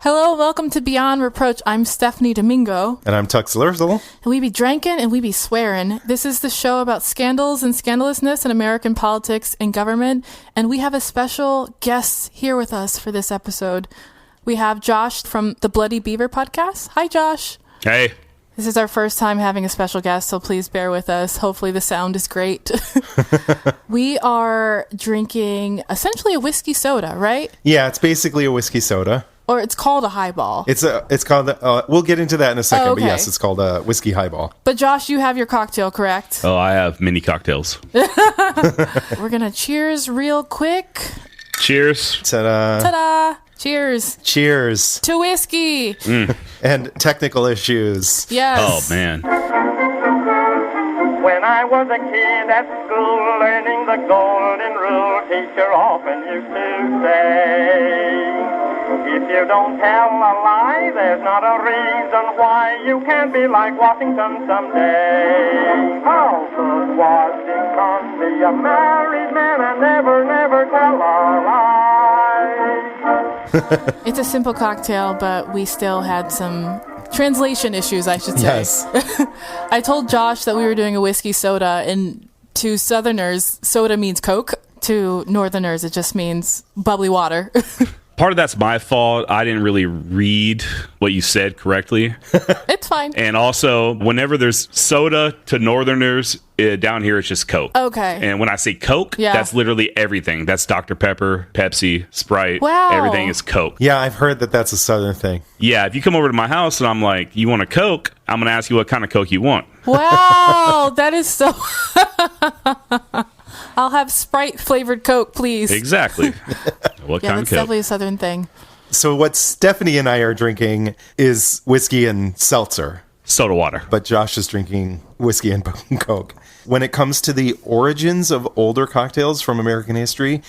Hello, welcome to Beyond Reproach. I'm Stephanie Domingo. And I'm Tux Lurzl. And we be drinking and we be swearing. This is the show about scandals and scandalousness in American politics and government. And we have a special guest here with us for this episode. We have Josh from the Bloody Beaver Podcast. Hi, Josh. Hey. This is our first time having a special guest, so please bear with us. Hopefully the sound is great. We are drinking essentially a whiskey soda, right? Yeah, it's basically a whiskey soda. Or it's called a highball. It's called, we'll get into that in a second, Oh, okay. But yes, it's called a whiskey highball. But Josh, you have your cocktail, correct? Oh, I have mini cocktails. We're going to cheers real quick. Cheers. Ta-da. Ta-da! Cheers. Cheers. To whiskey. And technical issues. Yes. Oh, man. When I was a kid at school learning the golden rule, teacher often used to say, if you don't tell a lie, there's not a reason why you can't be like Washington someday. How could Washington be a married man and never tell a lie? It's a simple cocktail, but we still had some translation issues, I should say. Yes. I told Josh that we were doing a whiskey soda, and to Southerners, soda means Coke. To Northerners, it just means bubbly water. Part of that's my fault. I didn't really read what you said correctly. It's fine. And also, whenever there's soda to Northerners, down here it's just Coke. Okay. And when I say Coke, Yeah. that's literally everything. That's Dr. Pepper, Pepsi, Sprite. Wow. Everything is Coke. Yeah, I've heard that that's a Southern thing. Yeah, if you come over to my house and I'm like, you want a Coke? I'm going to ask you what kind of Coke you want. Wow, that is so... I'll have Sprite flavored Coke, please. Exactly. What Yeah, kind that's of Coke? definitely a Southern thing. So what Stephanie and I are drinking is whiskey and seltzer, Soda water. but Josh is drinking whiskey and Coke. When it comes to the origins of older cocktails from American history,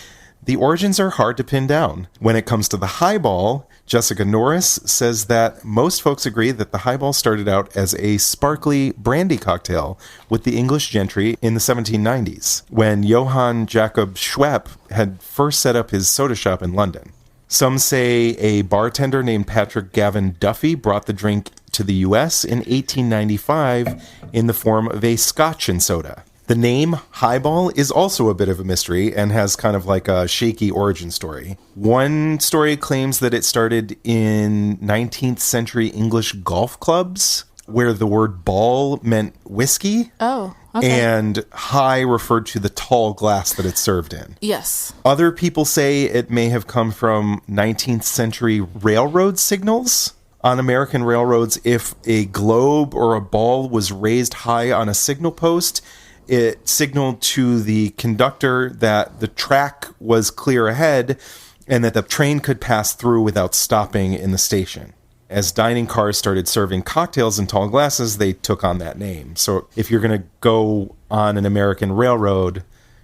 the origins are hard to pin down. When it comes to the highball, Jessica Norris says that most folks agree that the highball started out as a sparkly brandy cocktail with the English gentry in the 1790s, when Johann Jacob Schwepp had first set up his soda shop in London. Some say a bartender named Patrick Gavin Duffy brought the drink to the U.S. in 1895 in the form of a scotch and soda. The name Highball is also a bit of a mystery and has kind of like a shaky origin story. One story claims that it started in 19th century English golf clubs, where the word ball meant whiskey. Oh, okay. And high referred to the tall glass that it's served in. Yes. Other people say it may have come from 19th century railroad signals. On American railroads, if a globe or a ball was raised high on a signal post, it signaled to the conductor that the track was clear ahead and that the train could pass through without stopping in the station. As dining cars started serving cocktails in tall glasses, they took on that name. So if you're going to go on an American railroad,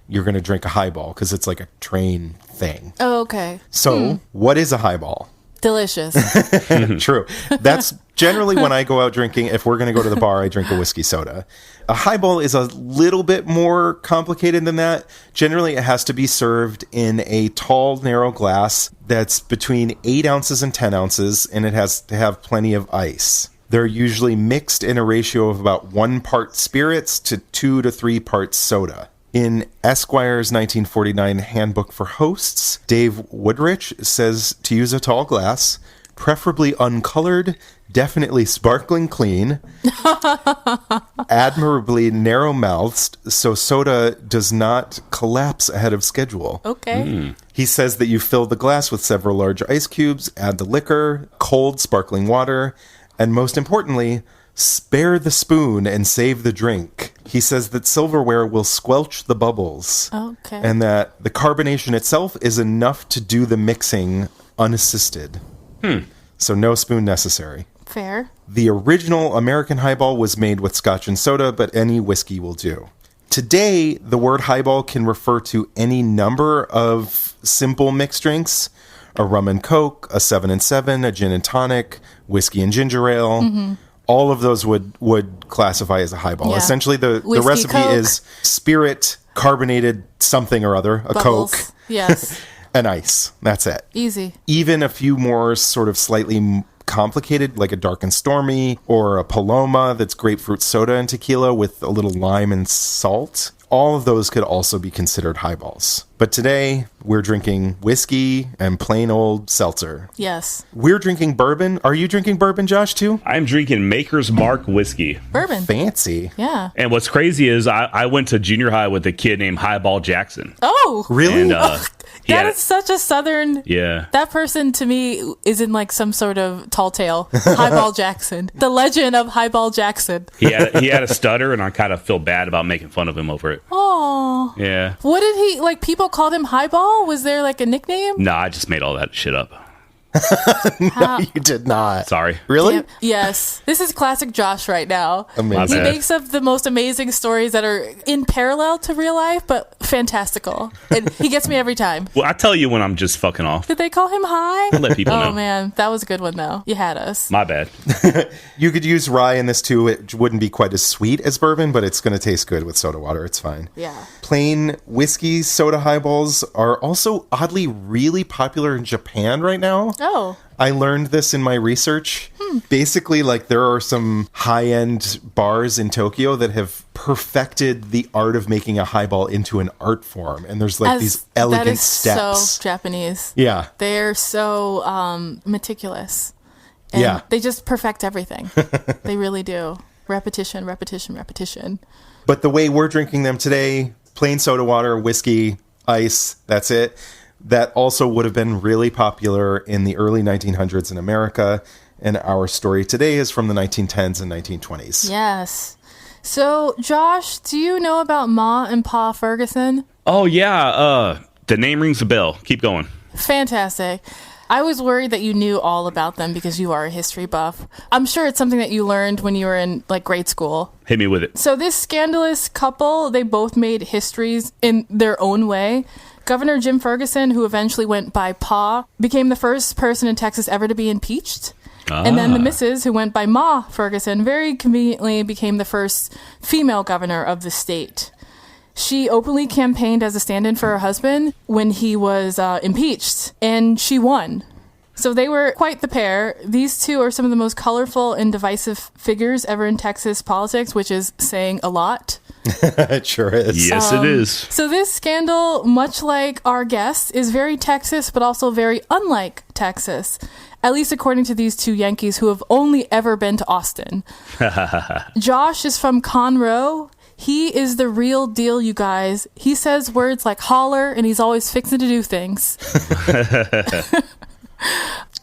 you're going to drink a highball because it's like a train thing. Oh, okay. So what is a highball? Delicious. True. That's generally when I go out drinking. If we're going to go to the bar, I drink a whiskey soda. A highball is a little bit more complicated than that. Generally, it has to be served in a tall, narrow glass that's between 8 ounces and 10 ounces, and it has to have plenty of ice. They're usually mixed in a ratio of about 1 part spirits to 2 to 3 parts soda. In Esquire's 1949 Handbook for Hosts, Dave Woodrich says to use a tall glass, preferably uncolored, definitely sparkling clean, admirably narrow-mouthed, so soda does not collapse ahead of schedule. Okay. He says that you fill the glass with several large ice cubes, add the liquor, cold sparkling water, and most importantly, spare the spoon and save the drink. He says that silverware will squelch the bubbles. Okay. And that the carbonation itself is enough to do the mixing unassisted. So no spoon necessary. Fair. The original American highball was made with scotch and soda, but any whiskey will do. Today, the word highball can refer to any number of simple mixed drinks. A rum and coke, a 7 and 7, a gin and tonic, whiskey and ginger ale. All of those would classify as a highball. Yeah. Essentially, the Whiskey, recipe Coke. is spirit, carbonated something or other, a Bubbles. Coke, Yes. and ice. That's it. Easy. Even a few more sort of slightly complicated, like a dark and stormy or a Paloma that's grapefruit soda and tequila with a little lime and salt. All of those could also be considered highballs. But today, we're drinking whiskey and plain old seltzer. Yes. We're drinking bourbon. Are you drinking bourbon, Josh, too? I'm drinking Maker's Mark whiskey. Bourbon. Fancy. Yeah. And what's crazy is I went to junior high with a kid named Highball Jackson. Oh. Really? And That is such a Southern... Yeah. That person, to me, is in like some sort of tall tale. Highball Jackson. The legend of Highball Jackson. He had a stutter, and I kind of feel bad about making fun of him over it. Oh. Yeah. What did he... Like, people called him Highball? Was there like a nickname? No, I just made all that shit up. No, you did not. Sorry. Really? Damn. Yes. This is classic Josh right now. Amazing. He bad. makes up the most amazing stories that are in parallel to real life, but fantastical. And he gets me every time. Well, I tell you when I'm just fucking off. Did they call him High? Let people know. Oh, man. That was a good one, though. You had us. My bad. You could use rye in this too. It wouldn't be quite as sweet as bourbon, but it's going to taste good with soda water. It's fine. Yeah. Plain whiskey soda highballs are also oddly really popular in Japan right now. Oh. I learned this in my research. Basically, like, there are some high-end bars in Tokyo that have perfected the art of making a highball into an art form. And there's like these elegant that is steps. So Japanese. Yeah. They're so meticulous. And Yeah. they just perfect everything. They really do. Repetition, repetition, repetition. But the way we're drinking them today, plain soda water, whiskey, ice, that's it. That also would have been really popular in the early 1900s in America. And our story today is from the 1910s and 1920s. Yes. So, Josh, do you know about Ma and Pa Furguson? Oh, yeah. The name rings a bell. Keep going. Fantastic. I was worried that you knew all about them because you are a history buff. I'm sure it's something that you learned when you were in like grade school. Hit me with it. So this scandalous couple, they both made histories in their own way. Governor Jim Ferguson, who eventually went by Pa, became the first person in Texas ever to be impeached. And then the Mrs., who went by Ma Ferguson, very conveniently became the first female governor of the state. She openly campaigned as a stand-in for her husband when he was impeached, and she won. So they were quite the pair. These two are some of the most colorful and divisive figures ever in Texas politics, which is saying a lot. It sure is. Yes, it is. So this scandal, much like our guest, is very Texas, but also very unlike Texas. At least according to these two Yankees who have only ever been to Austin. Josh is from Conroe. He is the real deal, you guys. He says words like holler, and he's always fixing to do things.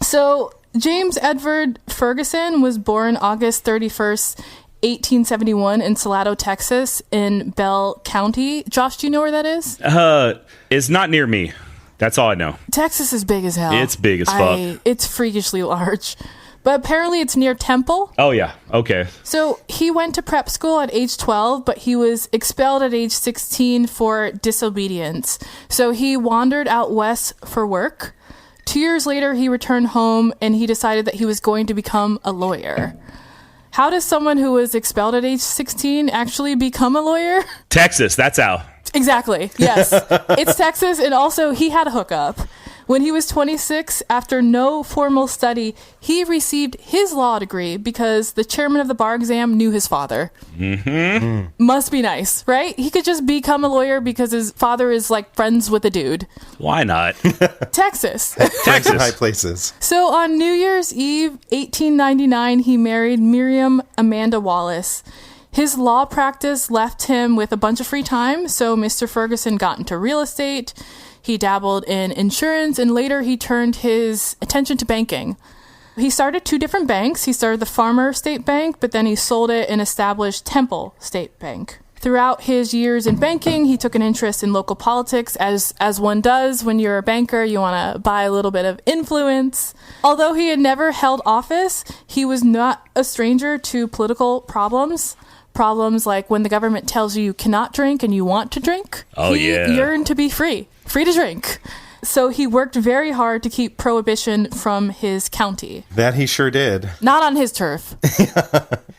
So, James Edward Ferguson was born August 31st, 1871 in Salado, Texas, in Bell County. Josh, do you know where that is? It's not near me. That's all I know. Texas is big as hell. It's big as fuck. It's freakishly large. But apparently it's near Temple. Oh, yeah. Okay. So he went to prep school at age 12, but he was expelled at age 16 for disobedience. So he wandered out west for work. 2 years later, he returned home and he decided that he was going to become a lawyer. How does someone who was expelled at age 16 actually become a lawyer? Texas, that's how. Exactly. Yes. It's Texas. And also he had a hookup. When he was 26, after no formal study, he received his law degree because the chairman of the bar exam knew his father. Mm-hmm. Must be nice, right? He could just become a lawyer because his father is like friends with a dude. Why not? Texas. Texas. High places. So on New Year's Eve, 1899, he married Miriam Amanda Wallace. His law practice left him with a bunch of free time, so Mr. Ferguson got into real estate. He dabbled in insurance, and later he turned his attention to banking. He started 2 different banks. He started the Farmer State Bank, but then he sold it and established Temple State Bank. Throughout his years in banking, he took an interest in local politics, as one does when you're a banker. You want to buy a little bit of influence. Although he had never held office, he was not a stranger to political problems. Problems like when the government tells you cannot drink and you want to drink. Oh, he yearned to be free to drink. So he worked very hard to keep prohibition from his county. That he sure did. Not on his turf.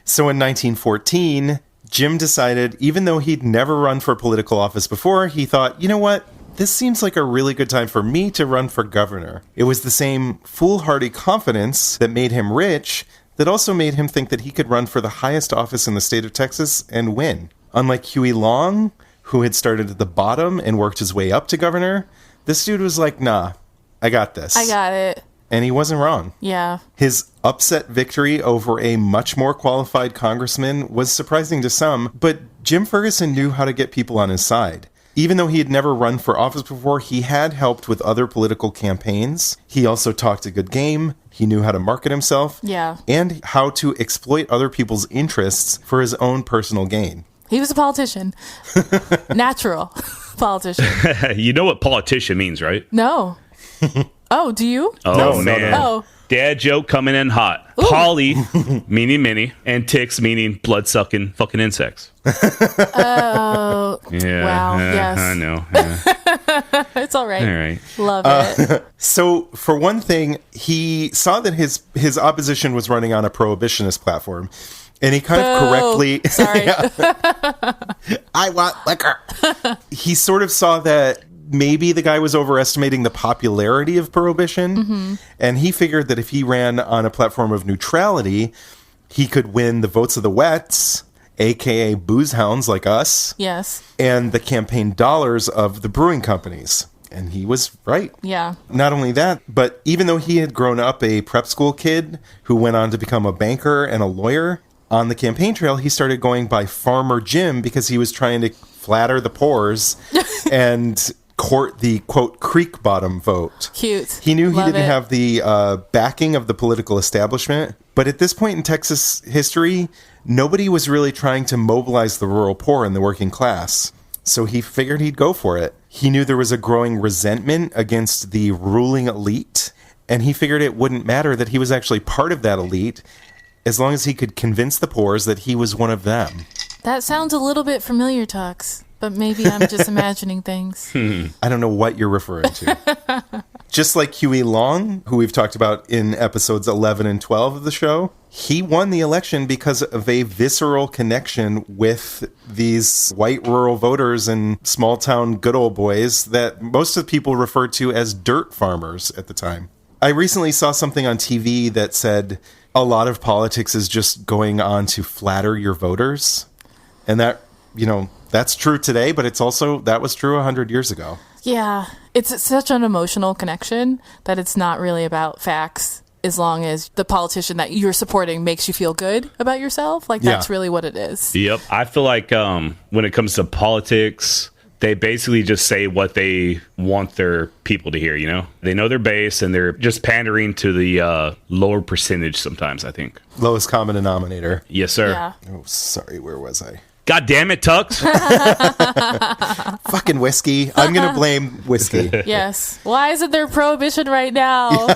So in 1914, Jim decided, even though he'd never run for political office before, he thought, you know what? this seems like a really good time for me to run for governor. It was the same foolhardy confidence that made him rich that also made him think that he could run for the highest office in the state of Texas and win. Unlike Huey Long, who had started at the bottom and worked his way up to governor, this dude was like, nah, I got this. I got it. And he wasn't wrong. Yeah. His upset victory over a much more qualified congressman was surprising to some, but Jim Ferguson knew how to get people on his side. Even though he had never run for office before, he had helped with other political campaigns. He also talked a good game. He knew how to market himself. Yeah. And how to exploit other people's interests for his own personal gain. He was a politician. Natural politician. You know what politician means, right? No. Oh, do you? Oh, No, man. Oh. Dad joke coming in hot. Poly, meaning many, and ticks, meaning blood-sucking fucking insects. Oh. Yeah. Wow, yes. I know. Yeah. It's all right. All right. Love it. So, for one thing, he saw that his opposition was running on a prohibitionist platform. And he kind of correctly... Sorry. I want liquor. He sort of saw that maybe the guy was overestimating the popularity of prohibition. And he figured that if he ran on a platform of neutrality, he could win the votes of the wets, a.k.a. booze hounds like us, Yes. and the campaign dollars of the brewing companies. And he was right. Yeah. Not only that, but even though he had grown up a prep school kid who went on to become a banker and a lawyer, on the campaign trail, he started going by Farmer Jim because he was trying to flatter the pores and court the, quote, creek bottom vote. Cute. He knew he Love didn't it. have the backing of the political establishment. But at this point in Texas history, nobody was really trying to mobilize the rural poor and the working class. So he figured he'd go for it. He knew there was a growing resentment against the ruling elite, and he figured it wouldn't matter that he was actually part of that elite as long as he could convince the poors that he was one of them. That sounds a little bit familiar, Tux, but maybe I'm just imagining things. I don't know what you're referring to. Just like Huey Long, who we've talked about in episodes 11 and 12 of the show, he won the election because of a visceral connection with these white rural voters and small town good old boys that most of the people referred to as dirt farmers at the time. I recently saw something on TV that said a lot of politics is just going on to flatter your voters. And that, that's true today, but it's also, that was true 100 years ago. Yeah. It's such an emotional connection that it's not really about facts as long as the politician that you're supporting makes you feel good about yourself. Like, that's really what it is. Yep. I feel like when it comes to politics, they basically just say what they want their people to hear, They know their base, and they're just pandering to the lower percentage sometimes, I think. Lowest common denominator. Yes, sir. Yeah. Oh, sorry, where was I? God damn it, Tux. Fucking whiskey. I'm going to blame whiskey. Yes. Why isn't there prohibition right now?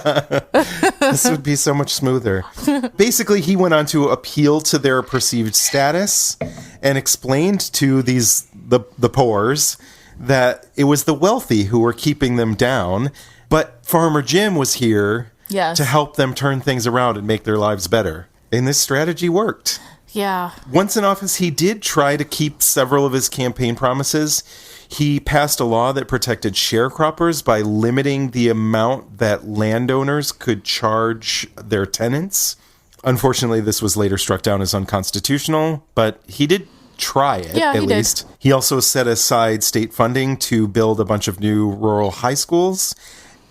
This would be so much smoother. Basically, he went on to appeal to their perceived status and explained to the poors that it was the wealthy who were keeping them down, but Farmer Jim was here to help them turn things around and make their lives better. And this strategy worked. Yeah. Once in office, he did try to keep several of his campaign promises. He passed a law that protected sharecroppers by limiting the amount that landowners could charge their tenants. Unfortunately, this was later struck down as unconstitutional, but he did try it, at least. He also set aside state funding to build a bunch of new rural high schools,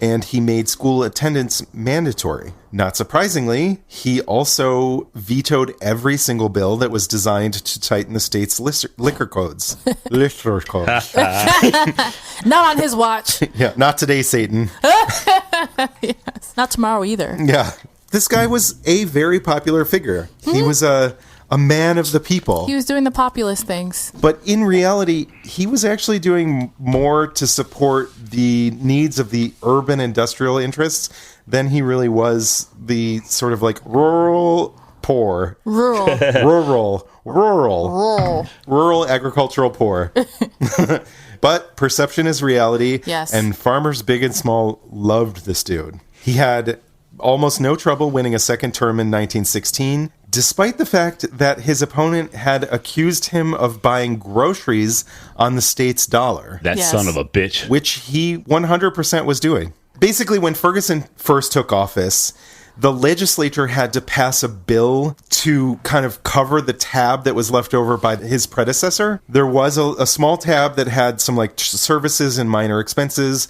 and he made school attendance mandatory. Not surprisingly, he also vetoed every single bill that was designed to tighten the state's liquor codes. Liquor codes. Not on his watch. Yeah, not today, Satan. Yes. Not tomorrow either. Yeah. This guy was a very popular figure. He was a man of the people. He was doing the populist things. But in reality, he was actually doing more to support the needs of the urban industrial interests than he really was the sort of like rural poor. Rural agricultural poor. But perception is reality. Yes. And farmers big and small loved this dude. He had almost no trouble winning a second term in 1916, despite the fact that his opponent had accused him of buying groceries on the state's dollar. That Yes. son of a bitch. Which he 100% was doing. Basically, when Ferguson first took office, the legislature had to pass a bill to kind of cover the tab that was left over by his predecessor. There was a small tab that had some like services and minor expenses,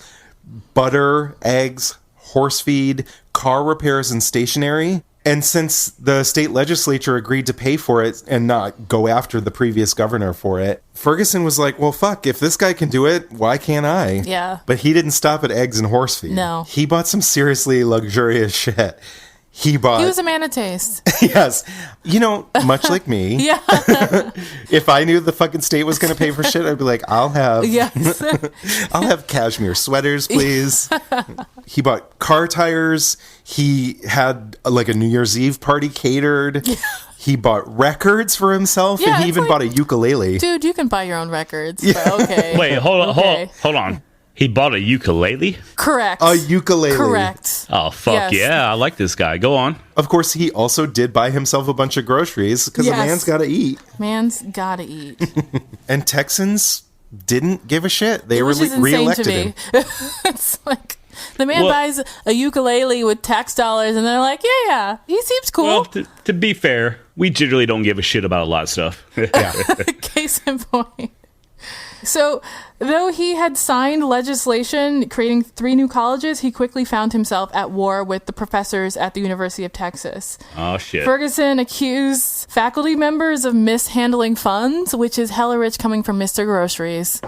butter, eggs, horse feed, car repairs, and stationery. And since the state legislature agreed to pay for it and not go after the previous governor for it, Ferguson was like, well, fuck, if this guy can do it, why can't I? Yeah. But he didn't stop at eggs and horse feed. No. He bought some seriously luxurious shit. He was a man of taste. Yes. You know, much like me. Yeah. If I knew the fucking state was going to pay for shit, I'd be like, I'll have cashmere sweaters, please. He bought car tires. He had like a New Year's Eve party catered. Yeah. He bought records for himself, and he even bought a ukulele. Dude, you can buy your own records. Yeah. But okay. Wait, hold on. He bought a ukulele? Correct. A ukulele. Correct. Oh, fuck Yes. yeah. I like this guy. Go on. Of course, he also did buy himself a bunch of groceries because a man's got to eat. Man's gotta eat. And Texans didn't give a shit. They Which is insane reelected to him. me. It's like the man buys a ukulele with tax dollars, and they're like, yeah, he seems cool. Well, to be fair, we generally don't give a shit about a lot of stuff. Yeah. Case in point. So, though he had signed legislation creating 3 new colleges, he quickly found himself at war with the professors at the University of Texas. Oh, shit. Ferguson accused faculty members of mishandling funds, which is hella rich coming from Mr. Groceries.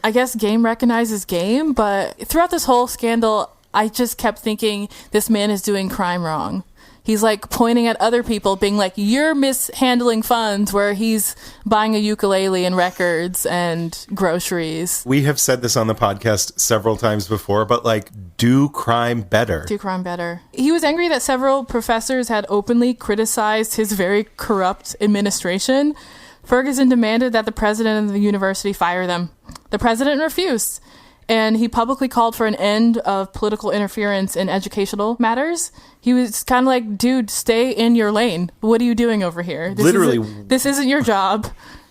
I guess game recognizes game, but throughout this whole scandal, I just kept thinking this man is doing crime wrong. He's like pointing at other people, being like, you're mishandling funds, where he's buying a ukulele and records and groceries. We have said this on the podcast several times before, but like, do crime better. Do crime better. He was angry that several professors had openly criticized his very corrupt administration. Ferguson demanded that the president of the university fire them. The president refused, and he publicly called for an end of political interference in educational matters. He was kind of like, dude, stay in your lane. What are you doing over here? This isn't your job.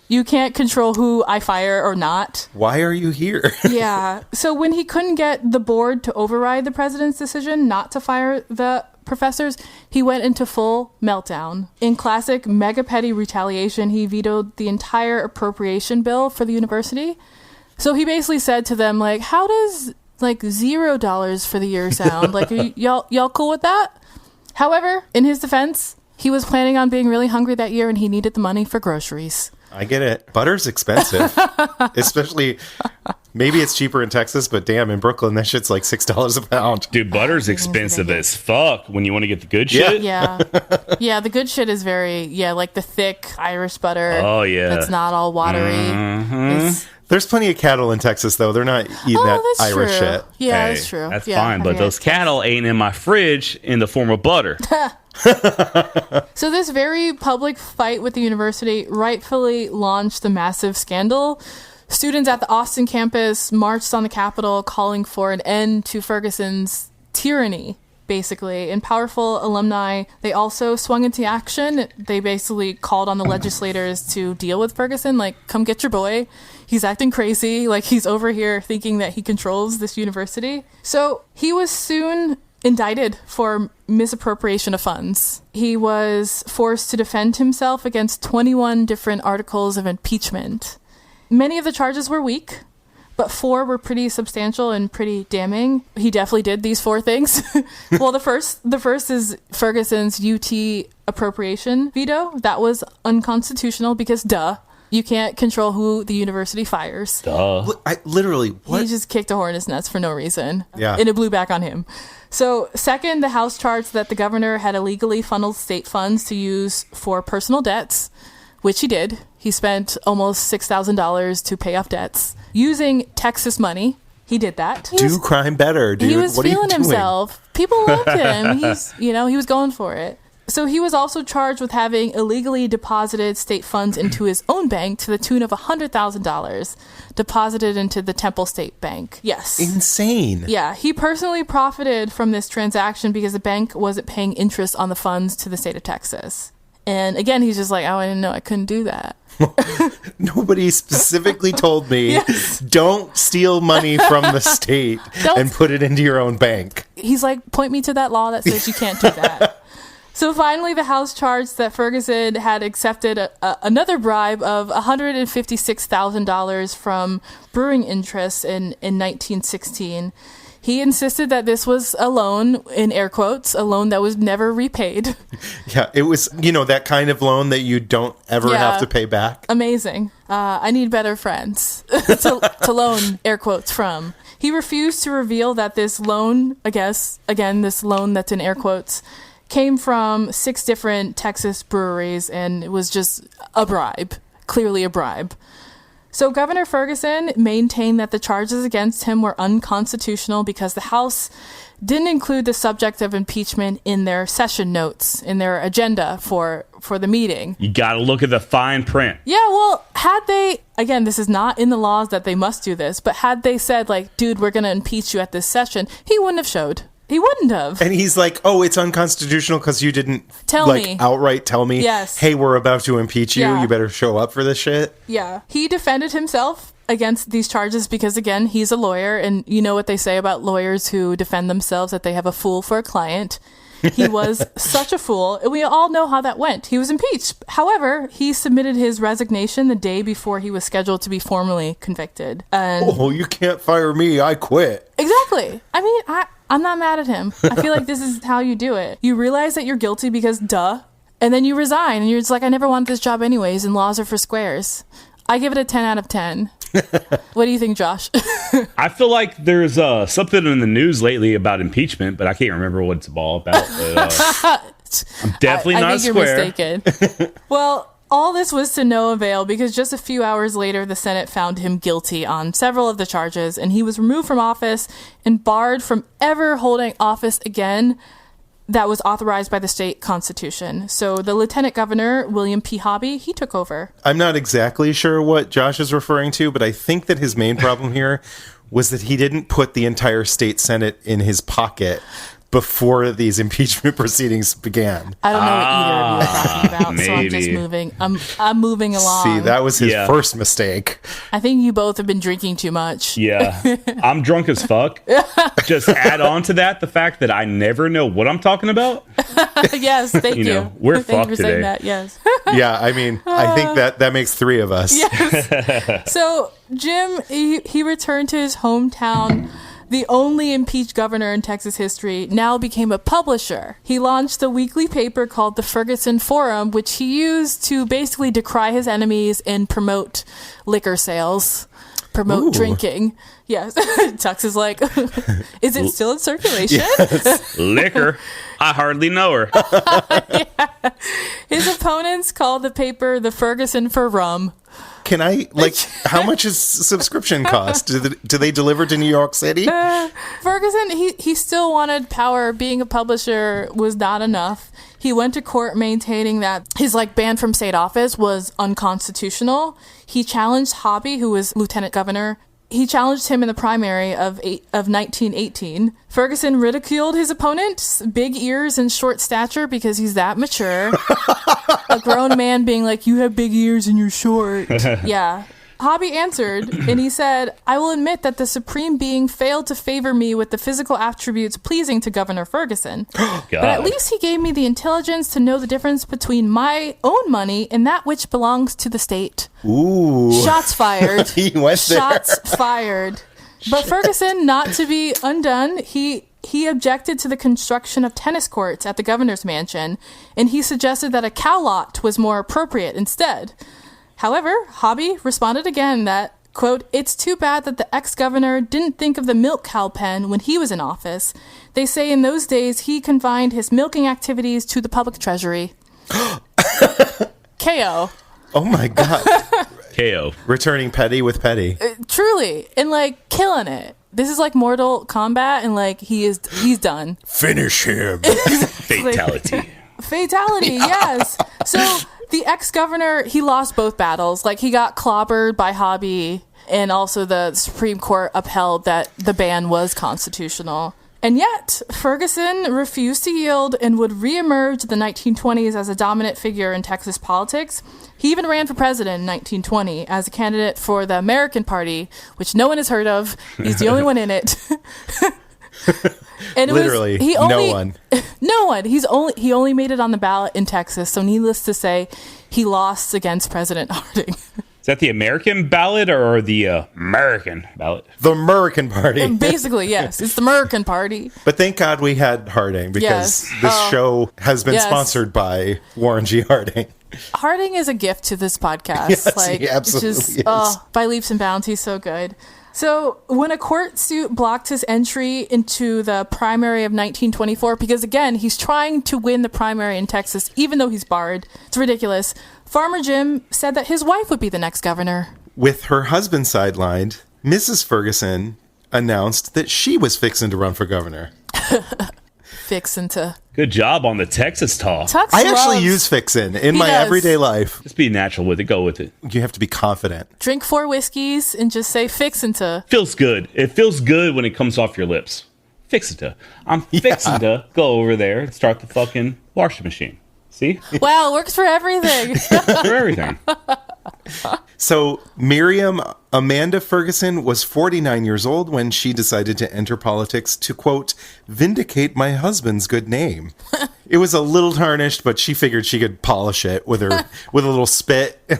You can't control who I fire or not. Why are you here? Yeah. So when he couldn't get the board to override the president's decision not to fire the professors, he went into full meltdown. In classic mega petty retaliation, he vetoed the entire appropriation bill for the university. So he basically said to them, like, how does like $0 for the year sound? Like, are y'all cool with that? However, in his defense, he was planning on being really hungry that year, and he needed the money for groceries. I get it. Butter's expensive. Especially, maybe it's cheaper in Texas, but damn, in Brooklyn, that shit's like $6 a pound. Dude, butter's expensive as fuck when you want to get the good shit. Yeah. Yeah, the good shit is like the thick Irish butter. Oh, yeah. That's not all watery. Mm-hmm. There's plenty of cattle in Texas, though. They're not eating that that's Irish true. shit. Yeah, Hey, that's true. That's Yeah, fine, but okay. those cattle ain't in my fridge in the form of butter. So this very public fight with the university rightfully launched the massive scandal. Students at the Austin campus marched on the Capitol calling for an end to Ferguson's tyranny, basically. And powerful alumni, they also swung into action. They basically called on the legislators to deal with Ferguson, like, come get your boy. He's acting crazy. Like, he's over here thinking that he controls this university. So he was soon indicted for misappropriation of funds. He was forced to defend himself against 21 different articles of impeachment. Many of the charges were weak, but 4 were pretty substantial and pretty damning. He definitely did these 4 things. Well, the first is Ferguson's UT appropriation veto. That was unconstitutional because, duh, you can't control who the university fires. Duh. Literally, what? He just kicked a hornet's nest for no reason. Yeah. And it blew back on him. So, second, the House charged that the governor had illegally funneled state funds to use for personal debts, which he did. He spent almost $6,000 to pay off debts. Using Texas money, he did that. Do crime better, dude. He was what are you feeling doing? himself. People loved him. He was going for it. So he was also charged with having illegally deposited state funds into his own bank to the tune of $100,000 deposited into the Temple State Bank. Yes. Insane. Yeah. He personally profited from this transaction because the bank wasn't paying interest on the funds to the state of Texas. And again, he's just like, oh, I didn't know I couldn't do that. Nobody specifically told me, don't steal money from the state and put it into your own bank. He's like, point me to that law that says you can't do that. So finally, the House charged that Ferguson had accepted another bribe of $156,000 from brewing interests in 1916. He insisted that this was a loan, in air quotes, a loan that was never repaid. Yeah, it was, that kind of loan that you don't ever have to pay back. Amazing. I need better friends to loan, air quotes, from. He refused to reveal that this loan, I guess, again, this loan that's in air quotes, came from 6 different Texas breweries, and it was just a bribe, clearly a bribe. So Governor Ferguson maintained that the charges against him were unconstitutional because the House didn't include the subject of impeachment in their session notes, in their agenda for the meeting. You got to look at the fine print. Yeah, well, had they, again, this is not in the laws that they must do this, but had they said, like, dude, we're going to impeach you at this session, he wouldn't have showed. He wouldn't have. And he's like, oh, it's unconstitutional because you didn't outright tell me, hey, we're about to impeach you. Yeah. You better show up for this shit. Yeah. He defended himself against these charges because, again, he's a lawyer. And you know what they say about lawyers who defend themselves, that they have a fool for a client. He was such a fool. We all know how that went. He was impeached. However, he submitted his resignation the day before he was scheduled to be formally convicted. And you can't fire me. I quit. Exactly. I mean, I'm not mad at him. I feel like this is how you do it. You realize that you're guilty because duh, and then you resign, and you're just like, I never wanted this job anyways, and laws are for squares. I give it a 10 out of 10. What do you think, Josh? I feel like there's something in the news lately about impeachment, but I can't remember what it's all about. But, I'm definitely not a square. I think you're mistaken. Well, all this was to no avail because just a few hours later, the Senate found him guilty on several of the charges, and he was removed from office and barred from ever holding office again that was authorized by the state constitution. So the lieutenant governor, William P. Hobby, he took over. I'm not exactly sure what Josh is referring to, but I think that his main problem here was that he didn't put the entire state Senate in his pocket before these impeachment proceedings began. I don't know what either of you are talking about, so I'm just moving. I'm moving along. See, that was his first mistake. I think you both have been drinking too much. Yeah. I'm drunk as fuck. Just add on to that the fact that I never know what I'm talking about. Yes, thank you. We're thank fucked you for today. saying that, yes. Yeah, I mean, I think that makes 3 of us. Yes. So Jim, he returned to his hometown. The only impeached governor in Texas history, now became a publisher. He launched a weekly paper called the Ferguson Forum, which he used to basically decry his enemies and promote liquor sales, promote drinking. Yes. Tux is like, is it still in circulation? Yes. Liquor. I hardly know her. Yeah. His opponents called the paper the Ferguson for Rum. Can I, how much is subscription cost? Do they deliver to New York City? Ferguson, he still wanted power. Being a publisher was not enough. He went to court maintaining that his ban from state office was unconstitutional. He challenged Hobby, who was lieutenant governor. He challenged him in the primary of 1918. Ferguson ridiculed his opponent, big ears and short stature, because he's that mature. A grown man being like, you have big ears and you're short. Yeah. Hobby answered, and he said, I will admit that the Supreme Being failed to favor me with the physical attributes pleasing to Governor Ferguson. But at least he gave me the intelligence to know the difference between my own money and that which belongs to the state. Ooh. Shots fired. He went there. Shots fired. But Ferguson, not to be undone, he objected to the construction of tennis courts at the governor's mansion, and he suggested that a cow lot was more appropriate instead. However, Hobby responded again that, quote, it's too bad that the ex-governor didn't think of the milk cow pen when he was in office. They say in those days he confined his milking activities to the public treasury. KO. Oh my God. KO. Returning petty with petty. Truly. And killing it. This is Mortal Kombat, and he's done. Finish him. Fatality. Fatality, yes. So the ex-governor, he lost both battles. Like, he got clobbered by Hobby, and also the Supreme Court upheld that the ban was constitutional. And yet, Ferguson refused to yield and would reemerge in the 1920s as a dominant figure in Texas politics. He even ran for president in 1920 as a candidate for the American Party, which no one has heard of. He's the only one in it. And Literally, no one. No one. He only made it on the ballot in Texas. So needless to say, he lost against President Harding. Is that the American ballot or the American ballot? The American Party. Basically, yes. It's the American Party. But thank God we had Harding, because this show has been sponsored by Warren G. Harding. Harding is a gift to this podcast. Yes, he absolutely is. By leaps and bounds, he's so good. So when a court suit blocked his entry into the primary of 1924, because again, he's trying to win the primary in Texas, even though he's barred. It's ridiculous. Farmer Jim said that his wife would be the next governor. With her husband sidelined, Mrs. Ferguson announced that she was fixing to run for governor. Fixin' to... Good job on the Texas talk. Tux I actually loves- use fixin' in my does. everyday life. Just be natural with it. Go with it. You have to be confident. Drink 4 whiskeys and just say fixin' to. Feels good. It feels good when it comes off your lips. Fix it to. I'm fixing to go over there and start the fucking washing machine. See? Wow, it works for everything. For everything. So Miriam Amanda Ferguson was 49 years old when she decided to enter politics to, quote, vindicate my husband's good name. It was a little tarnished, but she figured she could polish it with a little spit. A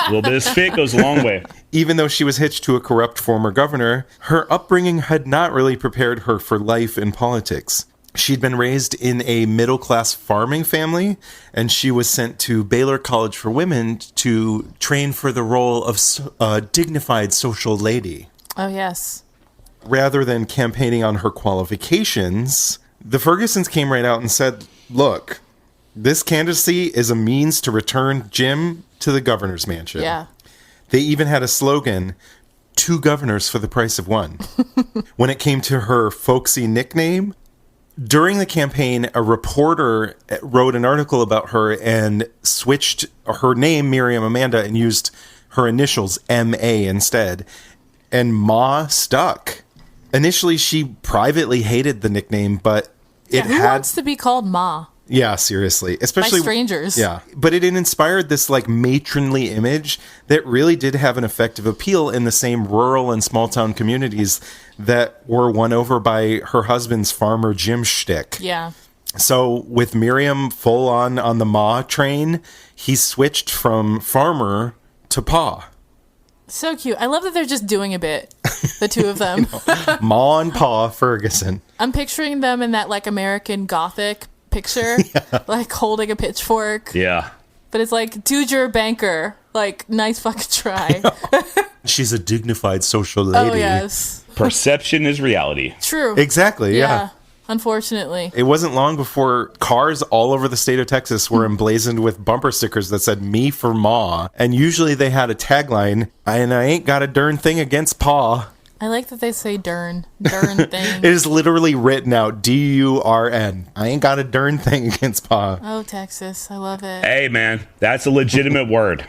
little bit of spit goes a long way. Even though she was hitched to a corrupt former governor, her upbringing had not really prepared her for life in politics. She'd been raised in a middle-class farming family, and she was sent to Baylor College for Women to train for the role of a dignified social lady. Oh, yes. Rather than campaigning on her qualifications, the Fergusons came right out and said, look, this candidacy is a means to return Jim to the governor's mansion. Yeah. They even had a slogan, 2 governors for the price of 1. When it came to her folksy nickname, during the campaign, a reporter wrote an article about her and switched her name, Miriam Amanda, and used her initials, M.A., instead. And Ma stuck. Initially, she privately hated the nickname, but Who wants to be called Ma? Yeah, seriously. Especially by strangers. Yeah. But it inspired this like matronly image that really did have an effective appeal in the same rural and small town communities that were won over by her husband's farmer Jim shtick. Yeah. So with Miriam full on the Ma train, he switched from farmer to Pa. So cute. I love that they're just doing a bit, the two of them. Ma and Pa Ferguson. I'm picturing them in that like American Gothic picture, like holding a pitchfork. Yeah. But it's like, dude, you're a banker. Like, nice fucking try. She's a dignified social lady. Oh, yes. Perception is reality. True. Exactly, yeah. Unfortunately. It wasn't long before cars all over the state of Texas were emblazoned with bumper stickers that said, me for Ma. And usually they had a tagline, and I ain't got a darn thing against Pa. I like that they say darn thing. It is literally written out, D-U-R-N. I ain't got a darn thing against Pa. Oh, Texas. I love it. Hey, man, that's a legitimate word.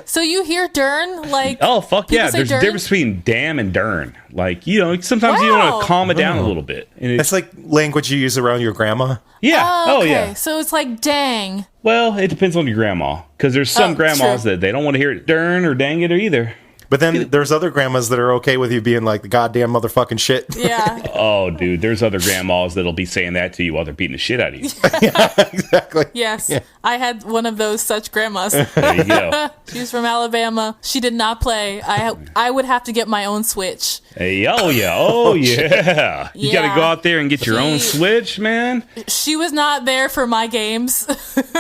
So you hear darn? Like, oh, fuck yeah. say There's a darn? difference between damn and dern. Like, you know, sometimes you want to calm it down a little bit. And That's like language you use around your grandma. yeah. oh, Oh, okay. yeah. So it's like dang. Well, it depends on your grandma. Because there's some Oh, grandmas true. that they don't want to hear it darn or dang it either. But then there's other grandmas that are okay with you being like the goddamn motherfucking shit. Yeah. Oh, dude, there's other grandmas that'll be saying that to you while they're beating the shit out of you. Exactly. Yes. Yeah. I had one of those such grandmas. There you go. She was from Alabama. She did not play. I would have to get my own Switch. Hey, oh, yeah. Oh, yeah. You got to Yeah. go out there and get your own Switch, man. She was not there for my games.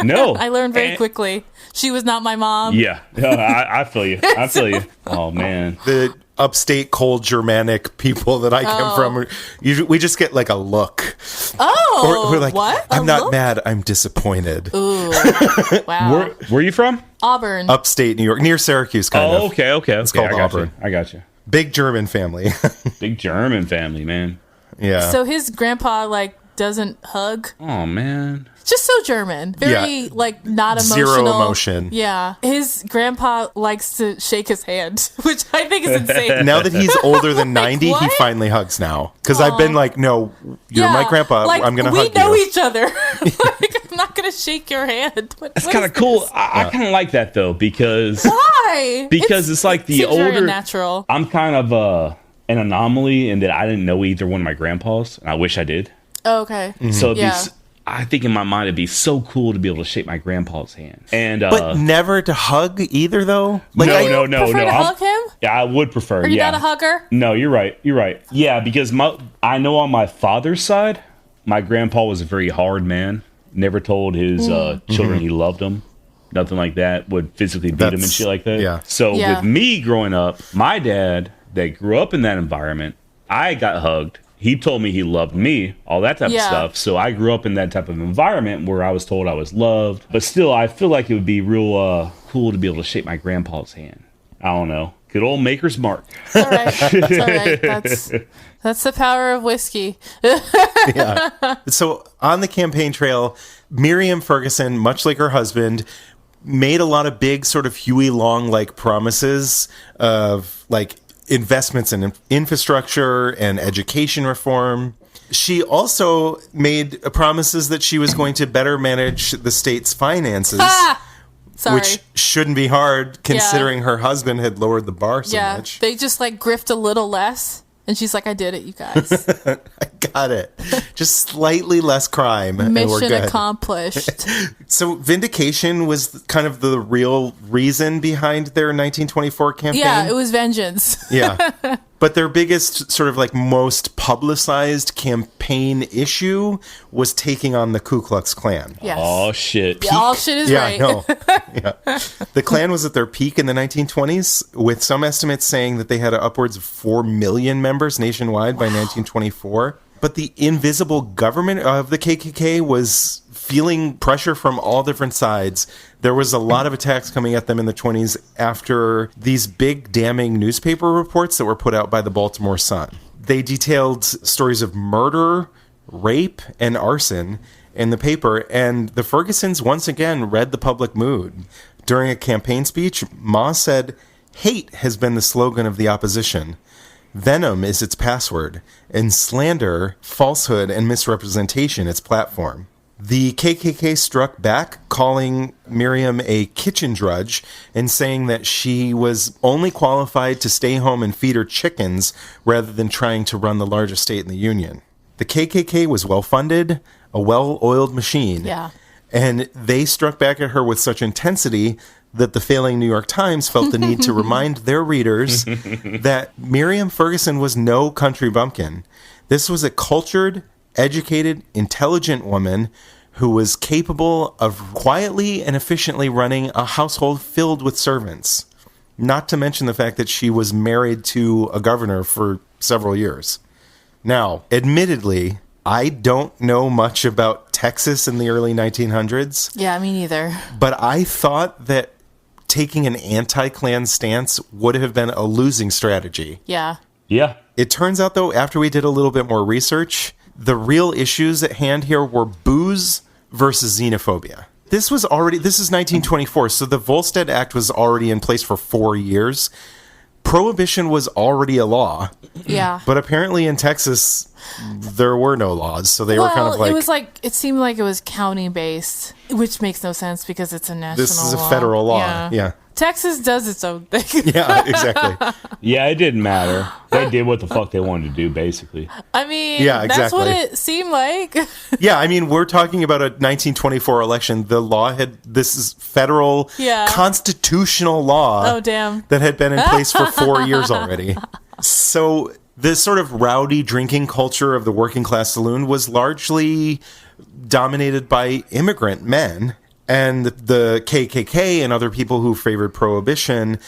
No. I learned very quickly. She was not my mom. Yeah. I feel you. I feel you. Oh, man. The upstate cold Germanic people that I come from, we just get like a look. Oh, We're like, what? I'm A not look? mad, I'm disappointed. Ooh, wow. Where are you from? Auburn. Upstate New York, near Syracuse, kind of. Oh, okay. It's called I got Auburn. You. I got you. Big German family. Big German family, man. Yeah. So his grandpa like doesn't hug. Oh, man. Just so German. Very, like, not emotional. Zero emotion. Yeah. His grandpa likes to shake his hand, which I think is insane. Now that he's older than 90, he what? finally hugs now. Because I've been like, no, you're my grandpa. Like, I'm going to hug you. We know each other. Like, I'm not going to shake your hand. That's kind of cool. I kind of like that, though, because... Why? Because it's like the seems very older... unnatural. I'm kind of an anomaly in that I didn't know either one of my grandpas, and I wish I did. Oh, okay. Mm-hmm. So I think in my mind it'd be so cool to be able to shake my grandpa's hand. And but never to hug either, though? Like, no. Prefer to hug him? Yeah, I would prefer. Are you not a hugger? No, you're right. Yeah, because I know on my father's side, my grandpa was a very hard man. Never told his children he loved them. Nothing like that. Would physically beat them and shit like that. Yeah. So with me growing up, my dad, that grew up in that environment, I got hugged. He told me he loved me, all that type of stuff. So I grew up in that type of environment where I was told I was loved. But still, I feel like it would be real cool to be able to shake my grandpa's hand. I don't know. Good old Maker's Mark. It's all right. It's all right. That's the power of whiskey. Yeah. So on the campaign trail, Miriam Ferguson, much like her husband, made a lot of big sort of Huey Long-like promises of like investments in infrastructure and education reform. She also made promises that she was going to better manage the state's finances. Sorry. Which shouldn't be hard considering her husband had lowered the bar so much. They just like grift a little less. And she's like, I did it, you guys. I got it. Just slightly less crime. And we're Mission good. accomplished. So vindication was kind of the real reason behind their 1924 campaign? Yeah, it was vengeance. Yeah. But their biggest, sort of like most publicized campaign issue was taking on the Ku Klux Klan. Yes. Oh, shit. Yeah, all shit is right. Yeah, I know. Yeah. The Klan was at their peak in the 1920s, with some estimates saying that they had upwards of 4 million members nationwide by 1924. But the invisible government of the KKK was feeling pressure from all different sides. There was a lot of attacks coming at them in the 20s after these big damning newspaper reports that were put out by the Baltimore Sun. They detailed stories of murder, rape, and arson in the paper, and the Fergusons once again read the public mood. During a campaign speech, Ma said, "Hate has been the slogan of the opposition. Venom is its password, and slander, falsehood, and misrepresentation its platform." The KKK struck back, calling Miriam a kitchen drudge and saying that she was only qualified to stay home and feed her chickens rather than trying to run the largest state in the Union. The KKK was well-funded, a well-oiled machine, and they struck back at her with such intensity that the failing New York Times felt the need to remind their readers that Miriam Ferguson was no country bumpkin. This was a cultured, educated, intelligent woman who was capable of quietly and efficiently running a household filled with servants. Not to mention the fact that she was married to a governor for several years. Now, admittedly, I don't know much about Texas in the early 1900s. Yeah, me neither. But I thought that taking an anti-Klan stance would have been a losing strategy. Yeah. Yeah. It turns out, though, after we did a little bit more research, the real issues at hand here were booze versus xenophobia. This is 1924, so the Volstead Act was already in place for 4 years. Prohibition was already a law. Yeah. But apparently in Texas, there were no laws, so they were kind of like... it seemed like it was county-based, which makes no sense because it's a national law. This is a federal law, yeah. Texas does its own thing. Yeah, exactly. Yeah, it didn't matter. They did what the fuck they wanted to do, basically. I mean, yeah, exactly. That's what it seemed like. Yeah, I mean, we're talking about a 1924 election. The law this is federal constitutional law. Oh, damn. That had been in place for 4 years already. So this sort of rowdy drinking culture of the working class saloon was largely dominated by immigrant men. And the KKK and other people who favored prohibition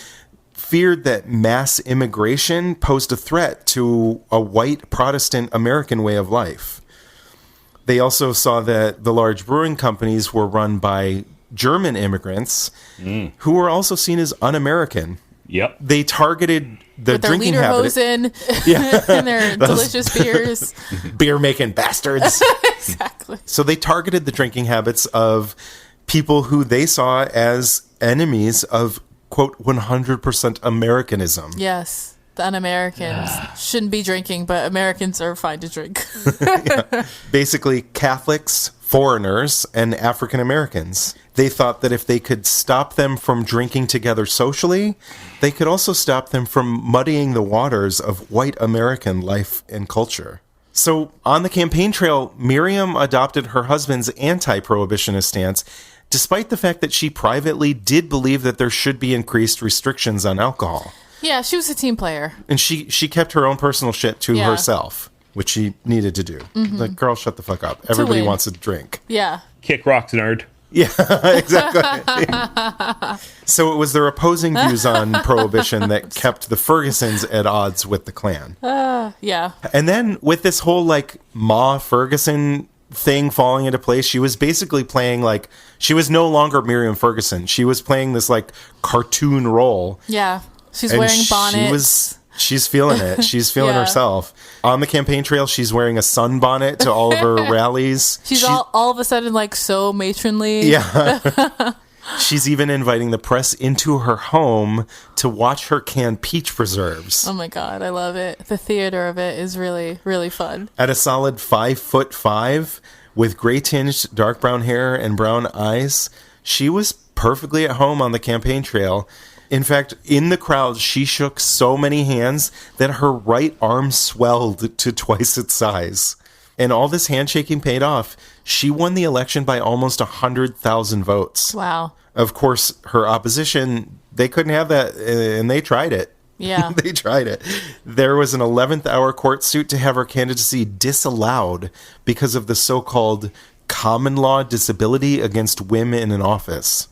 feared that mass immigration posed a threat to a white Protestant American way of life. They also saw that the large brewing companies were run by German immigrants who were also seen as un-American. Yep. They targeted with their drinking habit. Lederhosen and their delicious beers. Beer making bastards. Exactly. So they targeted the drinking habits of people who they saw as enemies of, quote, 100% Americanism. Yes. The un-Americans shouldn't be drinking, but Americans are fine to drink. Basically, Catholics, foreigners, and African Americans. They thought that if they could stop them from drinking together socially, they could also stop them from muddying the waters of white American life and culture. So on the campaign trail, Miriam adopted her husband's anti-prohibitionist stance, despite the fact that she privately did believe that there should be increased restrictions on alcohol. Yeah, she was a team player. And she kept her own personal shit to herself, which she needed to do. Like, girl, shut the fuck up. Everybody wants a drink. Yeah. Kick rocks, nerd. Yeah, exactly. So it was their opposing views on prohibition that kept the Fergusons at odds with the Klan. Yeah. And then with this whole, like, Ma Furguson thing falling into place, she was basically playing, like, she was no longer Miriam Ferguson. She was playing this, like, cartoon role. Yeah. She's wearing bonnets. She's feeling it. She's feeling herself. On the campaign trail, she's wearing a sunbonnet to all of her rallies. She's all of a sudden, like, so matronly. Yeah. She's even inviting the press into her home to watch her can peach preserves. Oh my God, I love it. The theater of it is really, really fun. At a solid 5'5", with gray tinged dark brown hair and brown eyes, she was perfectly at home on the campaign trail. In fact, in the crowd, she shook so many hands that her right arm swelled to twice its size. And all this handshaking paid off. She won the election by almost 100,000 votes. Wow. Of course, her opposition, they couldn't have that, and they tried it. Yeah. They tried it. There was an 11th hour court suit to have her candidacy disallowed because of the so-called common law disability against women in office.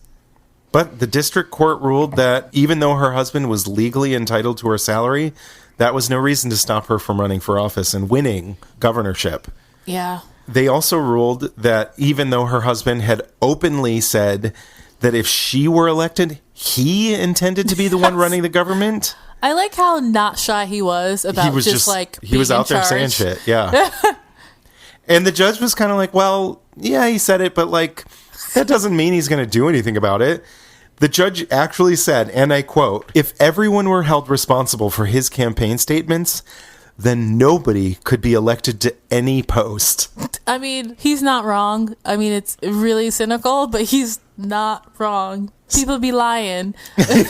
But the district court ruled that even though her husband was legally entitled to her salary, that was no reason to stop her from running for office and winning governorship. Yeah. They also ruled that even though her husband had openly said that if she were elected, he intended to be the one running the government. I like how not shy he was about he was out there saying shit. Yeah. And the judge was kind of like, well, yeah, he said it, but like, that doesn't mean he's going to do anything about it. The judge actually said, and I quote, "If everyone were held responsible for his campaign statements, then nobody could be elected to any post." I mean, he's not wrong. I mean, it's really cynical, but he's not wrong. People be lying. They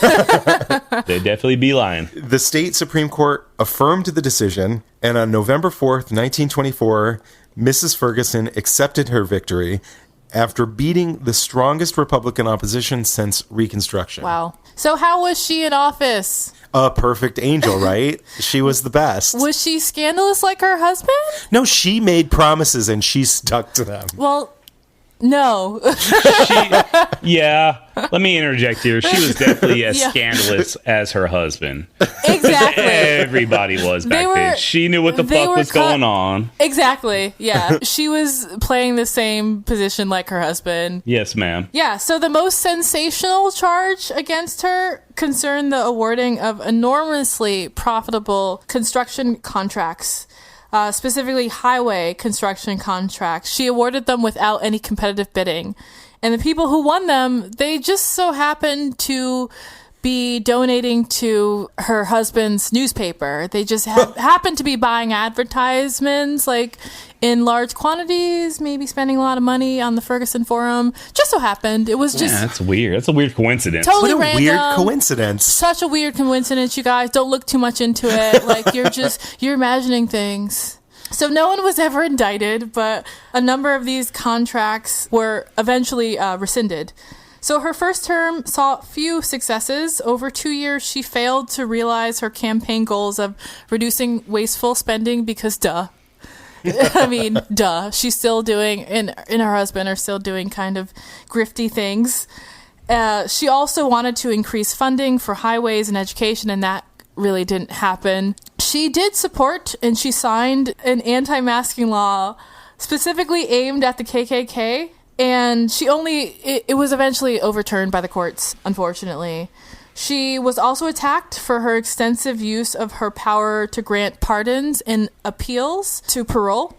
definitely be lying. The state Supreme Court affirmed the decision, and on November 4th, 1924, Mrs. Ferguson accepted her victory after beating the strongest Republican opposition since Reconstruction. Wow. So how was she in office? A perfect angel, right? She was the best. Was she scandalous like her husband? No, she made promises and she stuck to them. Well, no. Yeah. Let me interject here. She was definitely as scandalous as her husband. Exactly. Everybody was back then. She knew what the fuck was going on. Exactly. Yeah. She was playing the same position like her husband. Yes, ma'am. Yeah. So the most sensational charge against her concerned the awarding of enormously profitable construction contracts. Specifically highway construction contracts. She awarded them without any competitive bidding. And the people who won them, they just so happened to be donating to her husband's newspaper. They just happened to be buying advertisements, like in large quantities, maybe spending a lot of money on the Ferguson Forum. Just so happened. It was just... Yeah, that's weird. That's a weird coincidence. Totally what a random. Weird coincidence. Such a weird coincidence, you guys. Don't look too much into it. Like, you're imagining things. So no one was ever indicted, but a number of these contracts were eventually rescinded. So her first term saw few successes. Over 2 years, she failed to realize her campaign goals of reducing wasteful spending because duh. I mean, duh. She's still doing, and her husband are still doing kind of grifty things. She also wanted to increase funding for highways and education, and that really didn't happen. She did support and she signed an anti-masking law specifically aimed at the KKK, and it was eventually overturned by the courts, unfortunately. She was also attacked for her extensive use of her power to grant pardons and appeals to parole.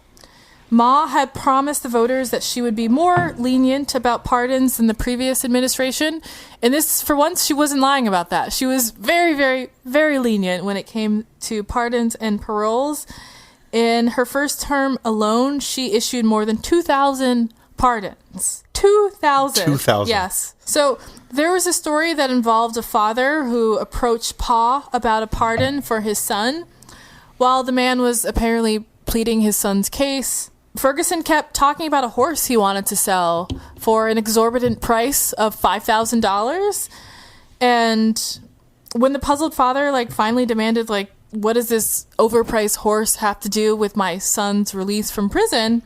Ma had promised the voters that she would be more lenient about pardons than the previous administration. And this, for once, she wasn't lying about that. She was very, very, very lenient when it came to pardons and paroles. In her first term alone, she issued more than 2,000 pardons. 2,000. 2,000. Yes. So there was a story that involved a father who approached Pa about a pardon for his son. While the man was apparently pleading his son's case, Ferguson kept talking about a horse he wanted to sell for an exorbitant price of $5,000. And when the puzzled father finally demanded what does this overpriced horse have to do with my son's release from prison,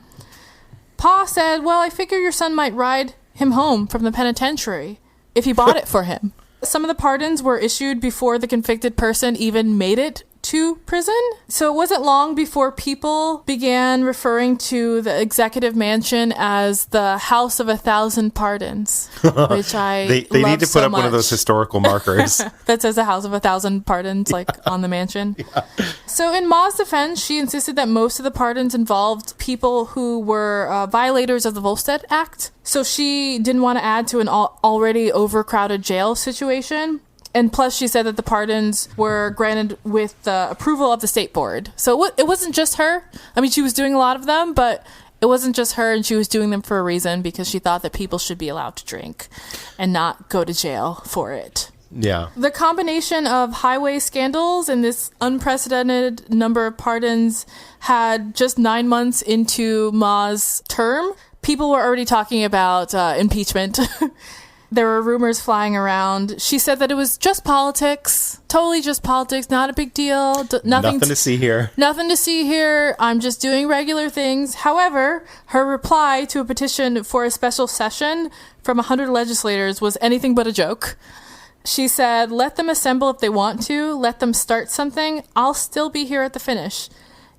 Pa said, well, I figure your son might ride him home from the penitentiary if you bought it for him. Some of the pardons were issued before the convicted person even made it to prison. So it wasn't long before people began referring to the executive mansion as the House of 1,000 Pardons, which I they need to put up one of those historical markers that says the House of 1,000 Pardons on the mansion. Yeah. So in Ma's defense, she insisted that most of the pardons involved people who were violators of the Volstead Act. So she didn't want to add to an already overcrowded jail situation. And plus, she said that the pardons were granted with the approval of the state board. So it wasn't just her. I mean, she was doing a lot of them, but it wasn't just her, and she was doing them for a reason because she thought that people should be allowed to drink and not go to jail for it. Yeah. The combination of highway scandals and this unprecedented number of pardons had just 9 months into Ma's term. People were already talking about impeachment. There were rumors flying around. She said that it was just politics, totally just politics, not a big deal. Nothing to see here. Nothing to see here. I'm just doing regular things. However, her reply to a petition for a special session from 100 legislators was anything but a joke. She said, let them assemble if they want to. Let them start something. I'll still be here at the finish.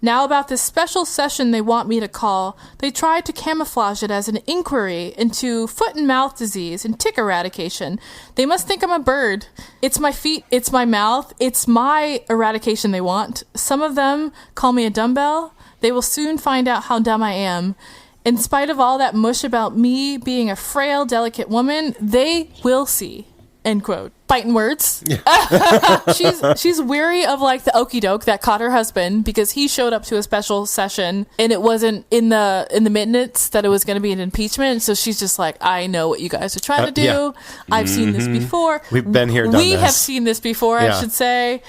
Now about this special session they want me to call, they tried to camouflage it as an inquiry into foot and mouth disease and tick eradication. They must think I'm a bird. It's my feet, it's my mouth, it's my eradication they want. Some of them call me a dumbbell. They will soon find out how dumb I am. In spite of all that mush about me being a frail, delicate woman, they will see. End quote. Fighting words. Yeah. She's weary of the okey doke that caught her husband because he showed up to a special session and it wasn't in the minutes that it was going to be an impeachment. So she's just I know what you guys are trying to do. Yeah. I've seen this before. We've been here, done We this. have seen this before, I should say.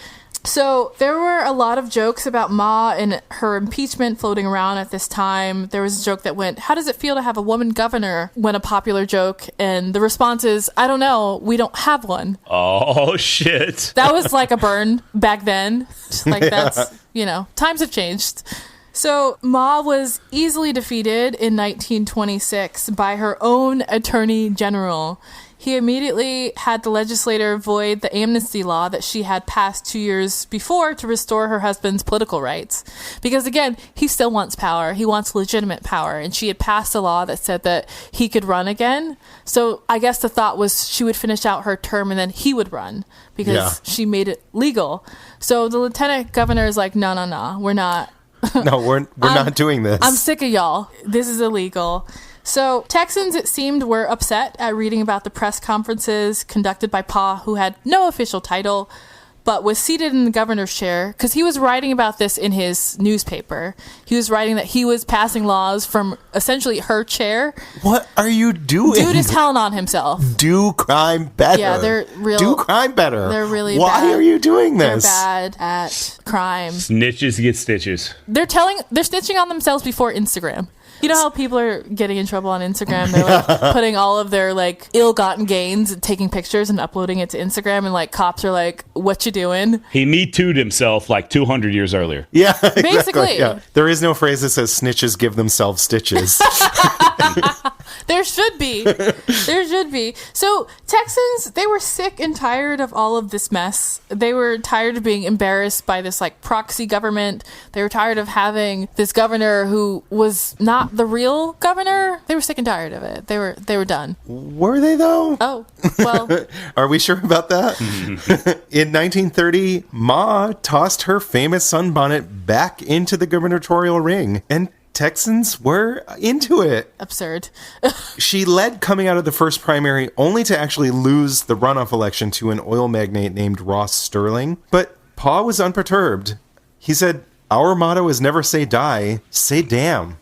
So there were a lot of jokes about Ma and her impeachment floating around at this time. There was a joke that went, how does it feel to have a woman governor? Went a popular joke. And the response is, I don't know. We don't have one. Oh, shit. That was a burn back then. That's, times have changed. So Ma was easily defeated in 1926 by her own attorney general. He immediately had the legislator void the amnesty law that she had passed 2 years before to restore her husband's political rights. Because again, he still wants power. He wants legitimate power. And she had passed a law that said that he could run again. So I guess the thought was she would finish out her term and then he would run because she made it legal. So the lieutenant governor is no, we're not. No, we're not doing this. I'm sick of y'all. This is illegal. So Texans, it seemed, were upset at reading about the press conferences conducted by Pa, who had no official title, but was seated in the governor's chair, because he was writing about this in his newspaper. He was writing that he was passing laws from essentially her chair. What are you doing? Dude is telling on himself. Do crime better. Yeah, they're real. Do crime better. They're really Why bad. Why are you doing this? They're bad at crime. Snitches get stitches. They're snitching on themselves before Instagram. You know how people are getting in trouble on Instagram? They're putting all of their ill-gotten gains and taking pictures and uploading it to Instagram, and cops are what you doing? He Me Too'd himself 200 years earlier. Yeah, exactly. Basically. Yeah. There is no phrase that says snitches give themselves stitches. There should be. There should should be. So Texans, they were sick and tired of all of this mess. They were tired of being embarrassed by this like proxy government. They were tired of having this governor who was not the real governor. They were sick and tired of it. They were done. Were they though? Oh, well. Are we sure about that? In 1930, Ma tossed her famous sunbonnet back into the gubernatorial ring, and Texans were into it. Absurd. She led coming out of the first primary only to actually lose the runoff election to an oil magnate named Ross Sterling. But Pa was unperturbed. He said, "Our motto is never say die, say damn."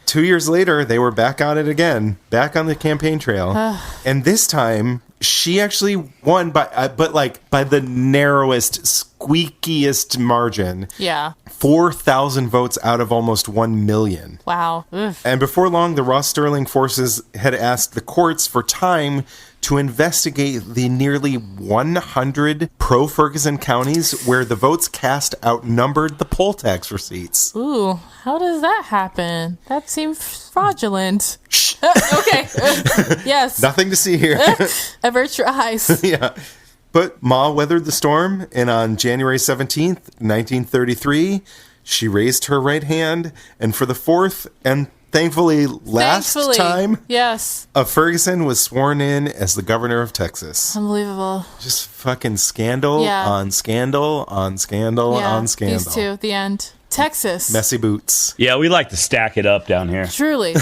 2 years later, they were back on it again, back on the campaign trail. And this time, she actually won by the narrowest, squeakiest margin. Yeah. 4,000 votes out of almost 1 million. Wow. Ugh. And before long, the Ross Sterling forces had asked the courts for time to investigate the nearly 100 pro-Ferguson counties where the votes cast outnumbered the poll tax receipts. Ooh, how does that happen? That seems fraudulent. Okay. Yes. Nothing to see here. Avert your eyes. Yeah. But Ma weathered the storm, and on January 17th, 1933, she raised her right hand, and for the fourth and thankfully last time, yes, Ferguson was sworn in as the governor of Texas. Unbelievable. Just fucking scandal on scandal on scandal on scandal. These two, the end. Texas. Messy boots. Yeah, we like to stack it up down here. Truly.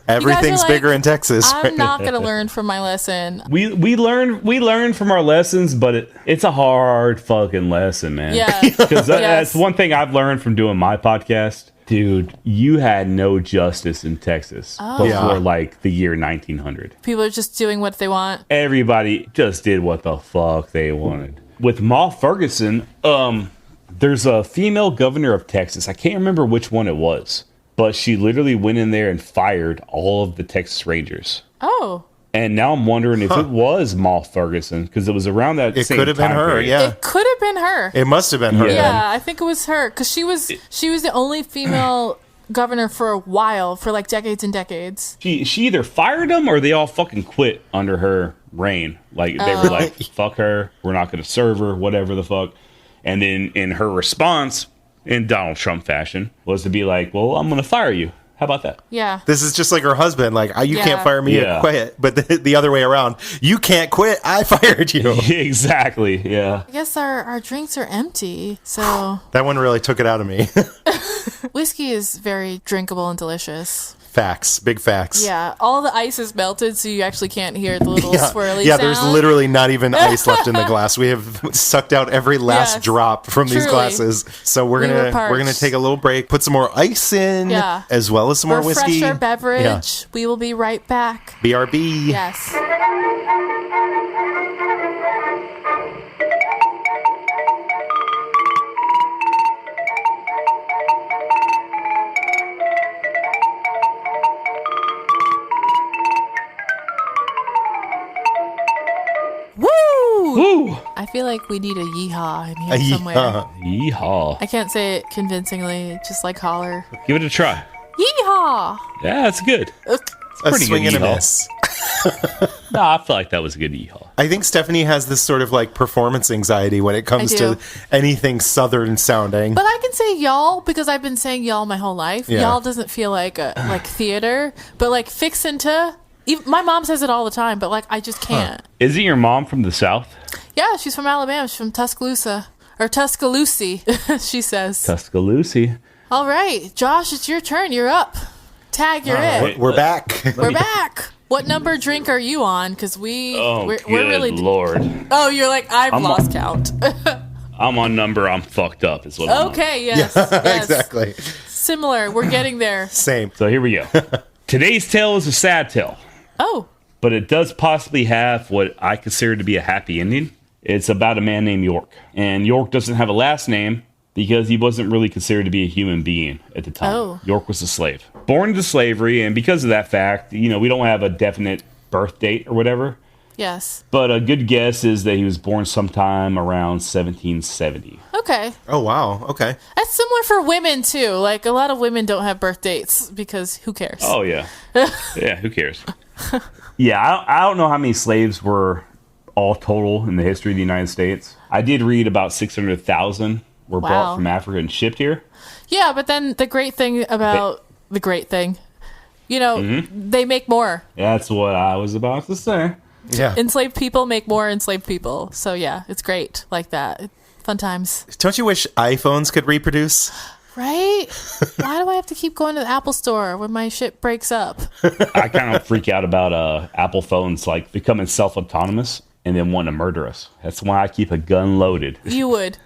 Everything's like, bigger in Texas. I'm not going to learn from my lesson. We learn from our lessons, but it's a hard fucking lesson, man. Yeah. Because that's one thing I've learned from doing my podcast. Dude, you had no justice in Texas before like the year 1900. People are just doing what they want. Everybody just did what the fuck they wanted. With Ma Furguson, there's a female governor of Texas. I can't remember which one it was, but she literally went in there and fired all of the Texas Rangers. Oh. And now I'm wondering if it was Ma Furguson, because it was around that It same could have been time her, period. yeah. It could have been her. It must have been her. Yeah. Yeah, I think it was her, because she was the only female governor for a while, for like decades and decades. She either fired them or they all fucking quit under her reign. Like, they were like, fuck her, we're not going to serve her, whatever the fuck. And then in her response, in Donald Trump fashion, was to be like, well, I'm going to fire you. How about that? Yeah. This is just like her husband. Like, you can't fire me, Yeah. I quit. But the other way around, you can't quit, I fired you. Exactly, yeah. I guess our drinks are empty, so That one really took it out of me. whiskey is very drinkable and delicious. Facts. Big facts. Yeah, all the ice is melted, so you actually can't hear the little swirly Yeah, sound. there's literally not even ice left in the glass. We have sucked out every last Yes, drop from these truly. glasses. So we're were gonna parched. take a little break, put some more ice in, as well as some more Refresh whiskey. our beverage. Yeah. We will be right back. BRB. Yes. Woo! I feel like we need a yeehaw in here A somewhere. yeehaw. Yeehaw. I can't say it convincingly, just like holler. Give it a try. Yeehaw! Yeah, that's good. A pretty swing good and a yeehaw. miss. No, I feel like that was a good yeehaw. I think Stephanie has this sort of like performance anxiety when it comes I to do. anything Southern sounding. But I can say y'all because I've been saying y'all my whole life. Yeah. Y'all doesn't feel like like theater, but like fixin' to. My mom says it all the time, but like I just can't. Isn't your mom from the South? Yeah, she's from Alabama. She's from Tuscaloosa. Or Tuscaloosa, she says. Tuscaloosa. All right, Josh, it's your turn. You're up. Tag, you're it. right. We're back. We're back. What number drink are you on? Because we're Good really. Lord. Oh, you're like, I've lost count. I'm on number, I'm fucked up is what I'm on. Okay, yes. yes. Exactly. Similar. We're getting there. Same. So here we go. Today's tale is a sad tale, Oh, but it does possibly have what I consider to be a happy ending. It's about a man named York. And York doesn't have a last name because he wasn't really considered to be a human being at the time. Oh. York was a slave. Born into slavery, and because of that fact, we don't have a definite birth date or whatever. Yes. But a good guess is that he was born sometime around 1770. Okay. Oh, wow. Okay. That's similar for women, too. Like, a lot of women don't have birth dates because who cares? Oh, yeah. Yeah, who cares? Yeah, I don't know how many slaves were all total in the history of the United States. I did read about 600,000 were brought from Africa and shipped here. Yeah, but then the great thing about they make more. That's what I was about to say. Yeah. Enslaved people make more enslaved people. So, yeah, it's great like that. Fun times. Don't you wish iPhones could reproduce? Right? Why do I have to keep going to the Apple store when my shit breaks up? I kind of freak out about Apple phones like becoming self-autonomous and then wanting to murder us. That's why I keep a gun loaded. You would.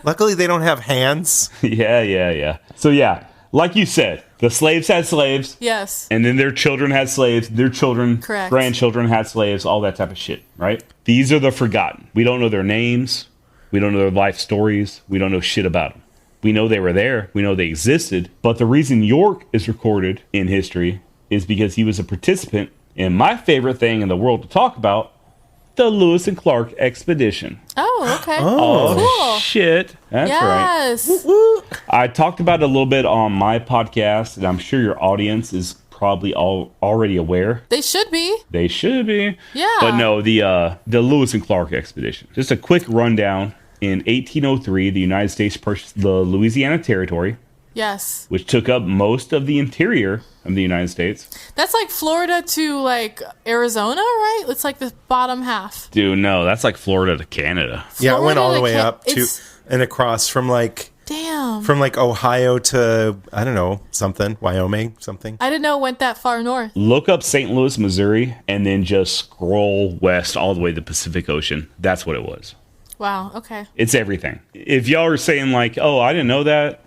Luckily, they don't have hands. Yeah. So, yeah, like you said, the slaves had slaves. Yes. And then their children had slaves. Their children, Correct. grandchildren had slaves, all that type of shit, right? These are the forgotten. We don't know their names. We don't know their life stories. We don't know shit about them. We know they were there. We know they existed. But the reason York is recorded in history is because he was a participant in my favorite thing in the world to talk about, the Lewis and Clark expedition. Oh, okay. Oh, cool. shit. That's Yes. right. I talked about it a little bit on my podcast, and I'm sure your audience is probably already aware. They should be. They should be. Yeah. But no, the Lewis and Clark expedition. Just a quick rundown. In 1803, the United States purchased the Louisiana Territory, Yes. which took up most of the interior of the United States. That's like Florida to like Arizona, right? It's like the bottom half. Dude, no, that's like Florida to Canada. Yeah, it went Florida all the to way Ca- up to it's- and across from like Damn. Ohio to I don't know something Wyoming something. I didn't know it went that far north. Look up St. Louis, Missouri, and then just scroll west all the way to the Pacific Ocean. That's what it was. Wow. Okay. It's everything. If y'all are saying like, oh, I didn't know that,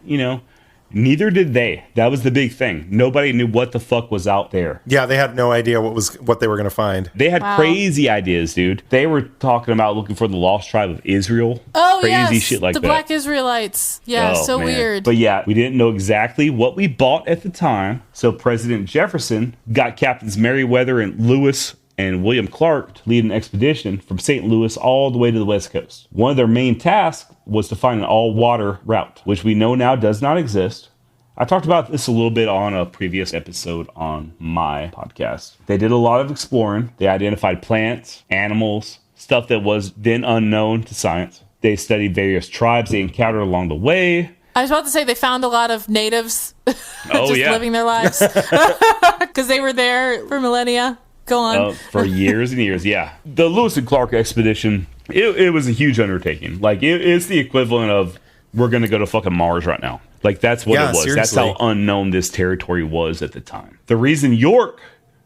neither did they. That was the big thing. Nobody knew what the fuck was out there. Yeah, they had no idea what they were going to find. They had Wow. crazy ideas, dude. They were talking about looking for the lost tribe of Israel. Oh, crazy yes. shit like the that. Black Israelites. Yeah, Oh, so man. weird. But yeah, we didn't know exactly what we bought at the time. So President Jefferson got Captains Meriwether and Lewis and William Clark to lead an expedition from St. Louis all the way to the West Coast. One of their main tasks was to find an all-water route, which we know now does not exist. I talked about this a little bit on a previous episode on my podcast. They did a lot of exploring. They identified plants, animals, stuff that was then unknown to science. They studied various tribes they encountered along the way. I was about to say they found a lot of natives Oh, just yeah. living their lives because they were there for millennia. Go on. For years and years, yeah. The Lewis and Clark expedition, it was a huge undertaking. Like, it's the equivalent of, we're going to go to fucking Mars right now. Like, that's what Yeah, it was. seriously. That's how unknown this territory was at the time. The reason York,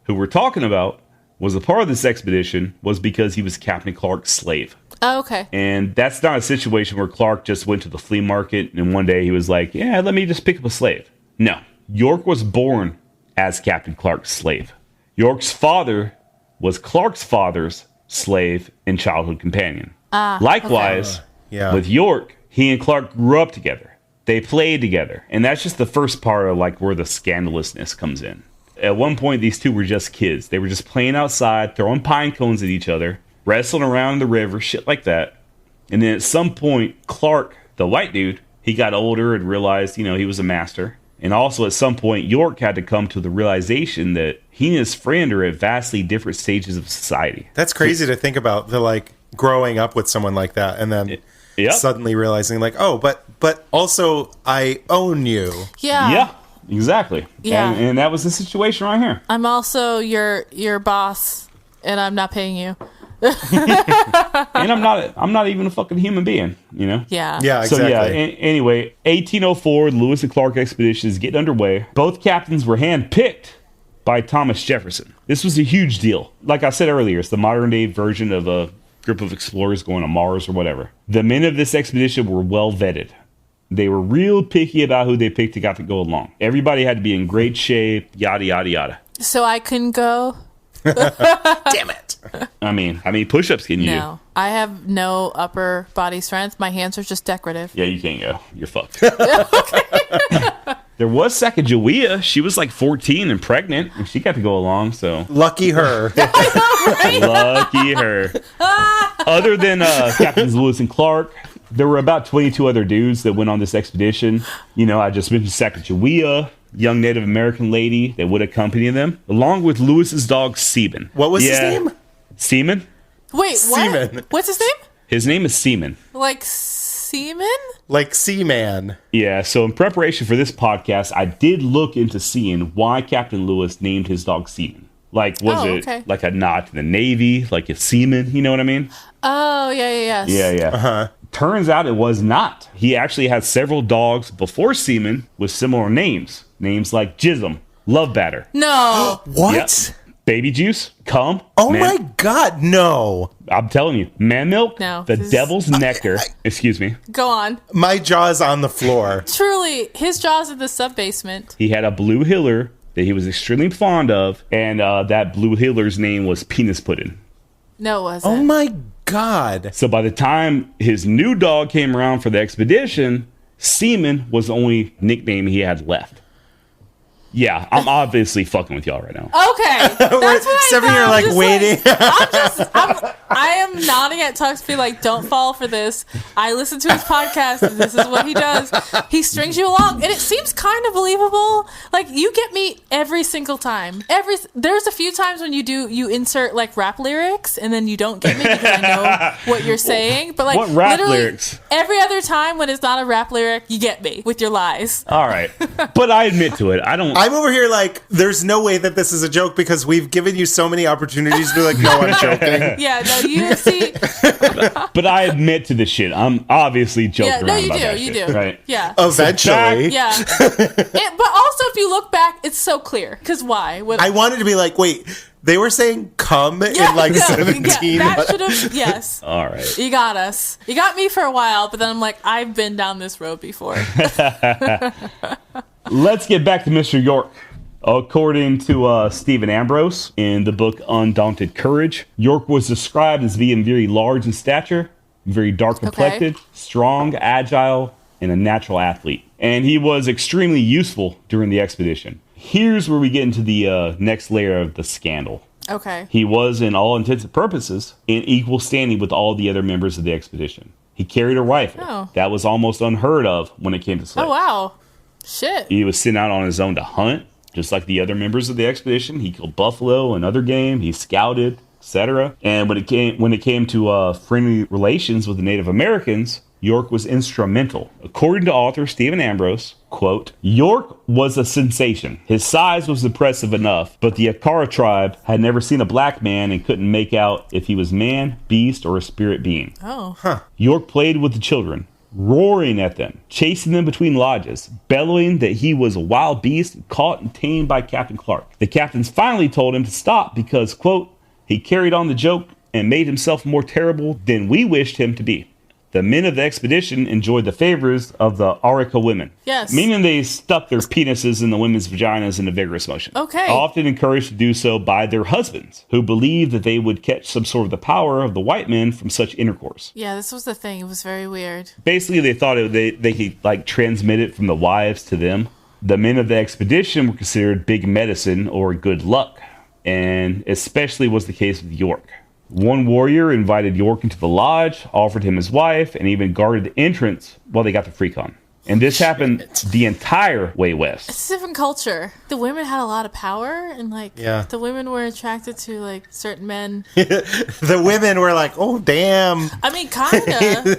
who we're talking about, was a part of this expedition was because he was Captain Clark's slave. Oh, okay. And that's not a situation where Clark just went to the flea market and one day he was like, yeah, let me just pick up a slave. No. York was born as Captain Clark's slave. York's father was Clark's father's slave and childhood companion. Likewise, Yeah. with York, he and Clark grew up together. They played together. And that's just the first part of like where the scandalousness comes in. At one point, these two were just kids. They were just playing outside, throwing pine cones at each other, wrestling around in the river, shit like that. And then at some point, Clark, the white dude, he got older and realized, he was a master. And also at some point, York had to come to the realization that he and his friend are at vastly different stages of society. That's crazy to think about, the like growing up with someone like that and then Yep. suddenly realizing like, oh, but also I own you. Yeah. Yeah, exactly. Yeah. And that was the situation right here. I'm also your boss, and I'm not paying you. And I'm not even a fucking human being, Yeah. Yeah, exactly. So yeah, anyway, 1804, the Lewis and Clark expedition is getting underway. Both captains were handpicked by Thomas Jefferson. This was a huge deal. Like I said earlier, it's the modern day version of a group of explorers going to Mars or whatever. The men of this expedition were well vetted. They were real picky about who they picked to got to go along. Everybody had to be in great shape, yada, yada, yada. So I couldn't go? Damn it. I mean, how many push-ups can you do? No. I have no upper body strength. My hands are just decorative. Yeah, you can't go. You're fucked. There was Sacagawea. She was like 14 and pregnant, and she got to go along, so. Lucky her. Lucky her. Other than Captains Lewis and Clark, there were about 22 other dudes that went on this expedition. You know, I just mentioned Sacagawea, young Native American lady that would accompany them, along with Lewis's dog, Seaman. What was his name? Seaman? Wait, what? Seaman. What's his name? His name is Seaman. Like seaman? Like Seaman. Yeah, so in preparation for this podcast, I did look into seeing why Captain Lewis named his dog Seaman. Like, was it like a nod to the Navy, like a seaman, you know what I mean? Oh, yeah. Yeah. Uh-huh. Turns out it was not. He actually had several dogs before Seaman with similar names. Names like Jism, Love Batter. No. What? Yep. Baby Juice, Cum. Oh man. my God, no. I'm telling you, Man Milk, No, the Devil's Nectar. Excuse me. Go on. My jaw's on the floor. Truly, his jaws in the sub-basement. He had a blue heeler that he was extremely fond of, and that blue heeler's name was Penis Pudding. No, it wasn't. Oh my God. So by the time his new dog came around for the expedition, Seaman was the only nickname he had left. Yeah, I'm obviously fucking with y'all right now. Okay, that's what I Seven, thought. you're like waiting. I am nodding at Tux to be like, don't fall for this. I listen to his podcast, and this is what he does. He strings you along, and it seems kind of believable. Like, you get me every single time. There's a few times when you insert like rap lyrics, and then you don't get me because I know what you're saying. But like, what rap literally lyrics? Every other time when it's not a rap lyric, you get me with your lies. All right, but I admit to it. I'm over here like, there's no way that this is a joke because we've given you so many opportunities to be like, no, I'm joking. Yeah, no, you see. But I admit to this shit. I'm obviously joking Yeah, no, around you about do, that you shit, do. right? Yeah. Eventually. Yeah. But also, if you look back, it's so clear. Because why? I wanted to be like, wait, they were saying come in like 17. That should have, yes. All right. You got us. You got me for a while, but then I'm like, I've been down this road before. Let's get back to Mr. York. According to Stephen Ambrose in the book Undaunted Courage, York was described as being very large in stature, very dark complected, strong, agile, and a natural athlete. And he was extremely useful during the expedition. Here's where we get into the next layer of the scandal. Okay. He was, in all intents and purposes, in equal standing with all the other members of the expedition. He carried a rifle. Oh. That was almost unheard of when it came to sledge. Oh, wow. Shit. He was sent out on his own to hunt, just like the other members of the expedition. He killed buffalo and other game. He scouted, etc. And when it came to friendly relations with the Native Americans, York was instrumental. According to author Stephen Ambrose, quote, York was a sensation. His size was impressive enough, but the Akara tribe had never seen a black man and couldn't make out if he was man, beast, or a spirit being. Oh. Huh. York played with the children, roaring at them, chasing them between lodges, bellowing that he was a wild beast caught and tamed by Captain Clark. The captains finally told him to stop because, quote, he carried on the joke and made himself more terrible than we wished him to be. The men of the expedition enjoyed the favors of the Arika women. Yes. Meaning they stuck their penises in the women's vaginas in a vigorous motion. Okay. Often encouraged to do so by their husbands, who believed that they would catch some sort of the power of the white men from such intercourse. Yeah, this was the thing. It was very weird. Basically, they thought they could like transmit it from the wives to them. The men of the expedition were considered big medicine or good luck, and especially was the case with York. One warrior invited York into the lodge, offered him his wife, and even guarded the entrance while they got the freak on. And this happened the entire way west. It's a different culture. The women had a lot of power, and like, Yeah. the women were attracted to like certain men. The women were like, oh, damn. I mean, kinda.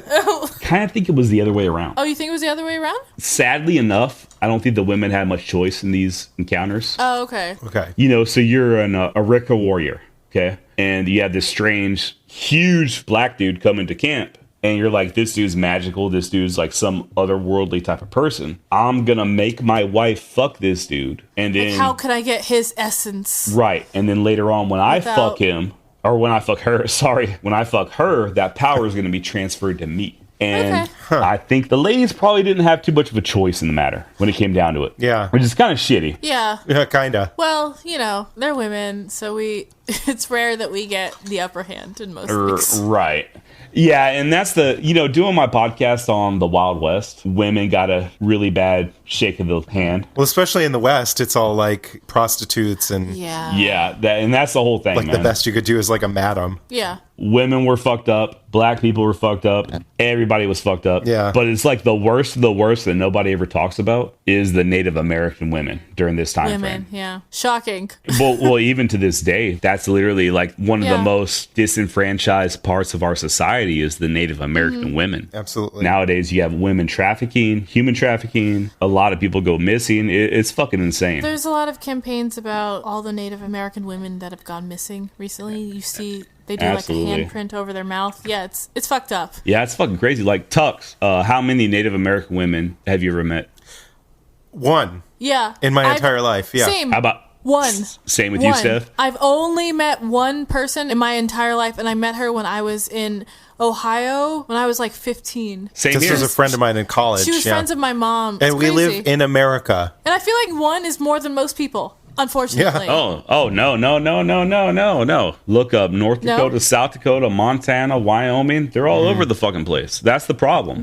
Kind of think it was the other way around. Oh, you think it was the other way around? Sadly enough, I don't think the women had much choice in these encounters. Oh, okay. Okay. You know, so you're a Arika warrior, okay? And you have this strange, huge black dude come into camp. And you're like, this dude's magical. This dude's like some otherworldly type of person. I'm going to make my wife fuck this dude. And then... Like, how could I get his essence? Right. And then later on, when I fuck him, or when I fuck her, sorry, when I fuck her, that power is going to be transferred to me. And I think the ladies probably didn't have too much of a choice in the matter when it came down to it. Yeah. Which is kind of shitty. Yeah. Yeah, kinda. Well, they're women, so it's rare that we get the upper hand in most things. Right. Yeah, and that's doing my podcast on the Wild West, women got a really bad shake of the hand. Well, especially in the West, it's all like prostitutes and Yeah, and that's the whole thing, like man. the best you could do is like a madam. Yeah. Women were fucked up. Black people were fucked up. Everybody was fucked up. Yeah. But it's like the worst of the worst that nobody ever talks about is the Native American women during this time frame. Yeah. Shocking. well, even to this day, that's literally like one of the most disenfranchised parts of our society is the Native American women. Absolutely. Nowadays, you have women trafficking, human trafficking. A lot of people go missing. It's fucking insane. There's a lot of campaigns about all the Native American women that have gone missing recently. You see, they do Absolutely. like a handprint over their mouth. Yeah, it's fucked up. Yeah, it's fucking crazy. Like Tux, how many Native American women have you ever met? One. Yeah. In my entire life. Yeah. Same. How about One. Same with you, Steph? I've only met one person in my entire life, and I met her when I was in Ohio when I was like 15. Same This here. was a friend of mine in college. She was friends of my mom. It's and we crazy. live in America. And I feel like one is more than most people, unfortunately. Oh, no. Look up North Dakota, South Dakota, Montana, Wyoming. They're all over the fucking place. That's the problem.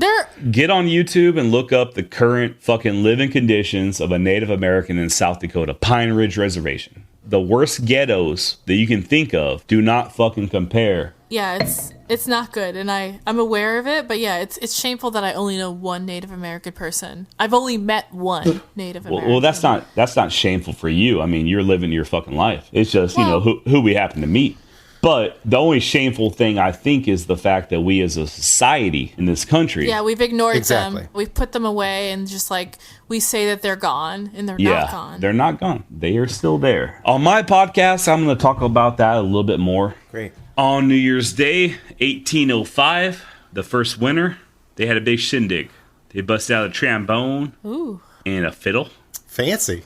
Get on YouTube and look up the current fucking living conditions of a Native American in South Dakota, Pine Ridge Reservation. The worst ghettos that you can think of do not fucking compare. Yeah, it's not good, and I'm aware of it, but yeah, it's shameful that I only know one Native American person. I've only met one Native American. Well, that's not shameful for you. I mean, you're living your fucking life. It's just, who we happen to meet. But the only shameful thing, I think, is the fact that we as a society in this country... Yeah, we've ignored them. We've put them away and just like, we say that they're gone and they're not gone. They're not gone. They are still there. On my podcast, I'm going to talk about that a little bit more. Great. On New Year's Day, 1805, the first winter, they had a big shindig. They busted out a trombone and a fiddle. Fancy.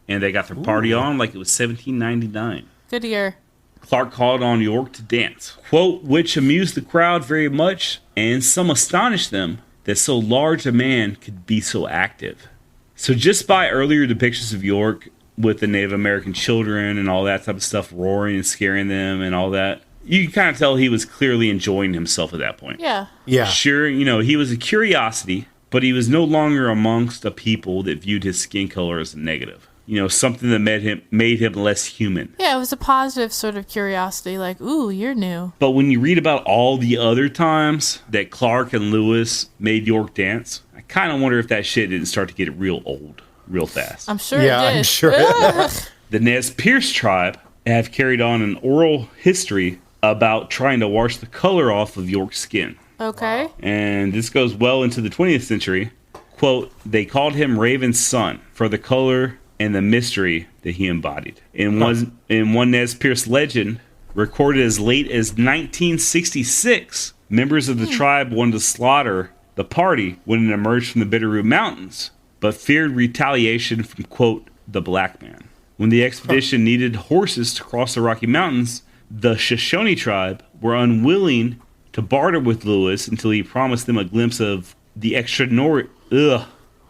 And they got their party on like it was 1799. Good year. Clark called on York to dance, quote, which amused the crowd very much, and some astonished them that so large a man could be so active. So just by earlier depictions of York with the Native American children and all that type of stuff, roaring and scaring them and all that, you can kind of tell he was clearly enjoying himself at that point. Yeah. Yeah. Sure, he was a curiosity, but he was no longer amongst a people that viewed his skin color as a negative. Something that made him less human. Yeah, it was a positive sort of curiosity, like, ooh, you're new. But when you read about all the other times that Clark and Lewis made York dance, I kind of wonder if that shit didn't start to get real old real fast. I'm sure it did. I'm sure it did. The Nez Perce tribe have carried on an oral history about trying to wash the color off of York's skin. Okay. Wow. And this goes well into the 20th century. Quote, they called him Raven's son for the color and the mystery that he embodied. In one Nez Perce legend, recorded as late as 1966, members of the tribe wanted to slaughter the party when it emerged from the Bitterroot Mountains, but feared retaliation from, quote, the black man. When the expedition needed horses to cross the Rocky Mountains, the Shoshone tribe were unwilling to barter with Lewis until he promised them a glimpse of the extraordinary...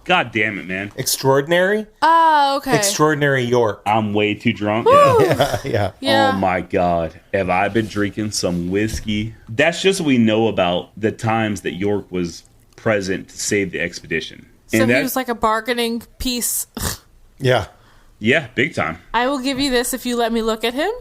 God damn it, man. Extraordinary? Oh, okay. Extraordinary York. I'm way too drunk. Yeah. Yeah. Oh my God. Have I been drinking some whiskey? That's just what we know about the times that York was present to save the expedition. So he was like a bargaining piece. Yeah. Yeah, big time. I will give you this if you let me look at him.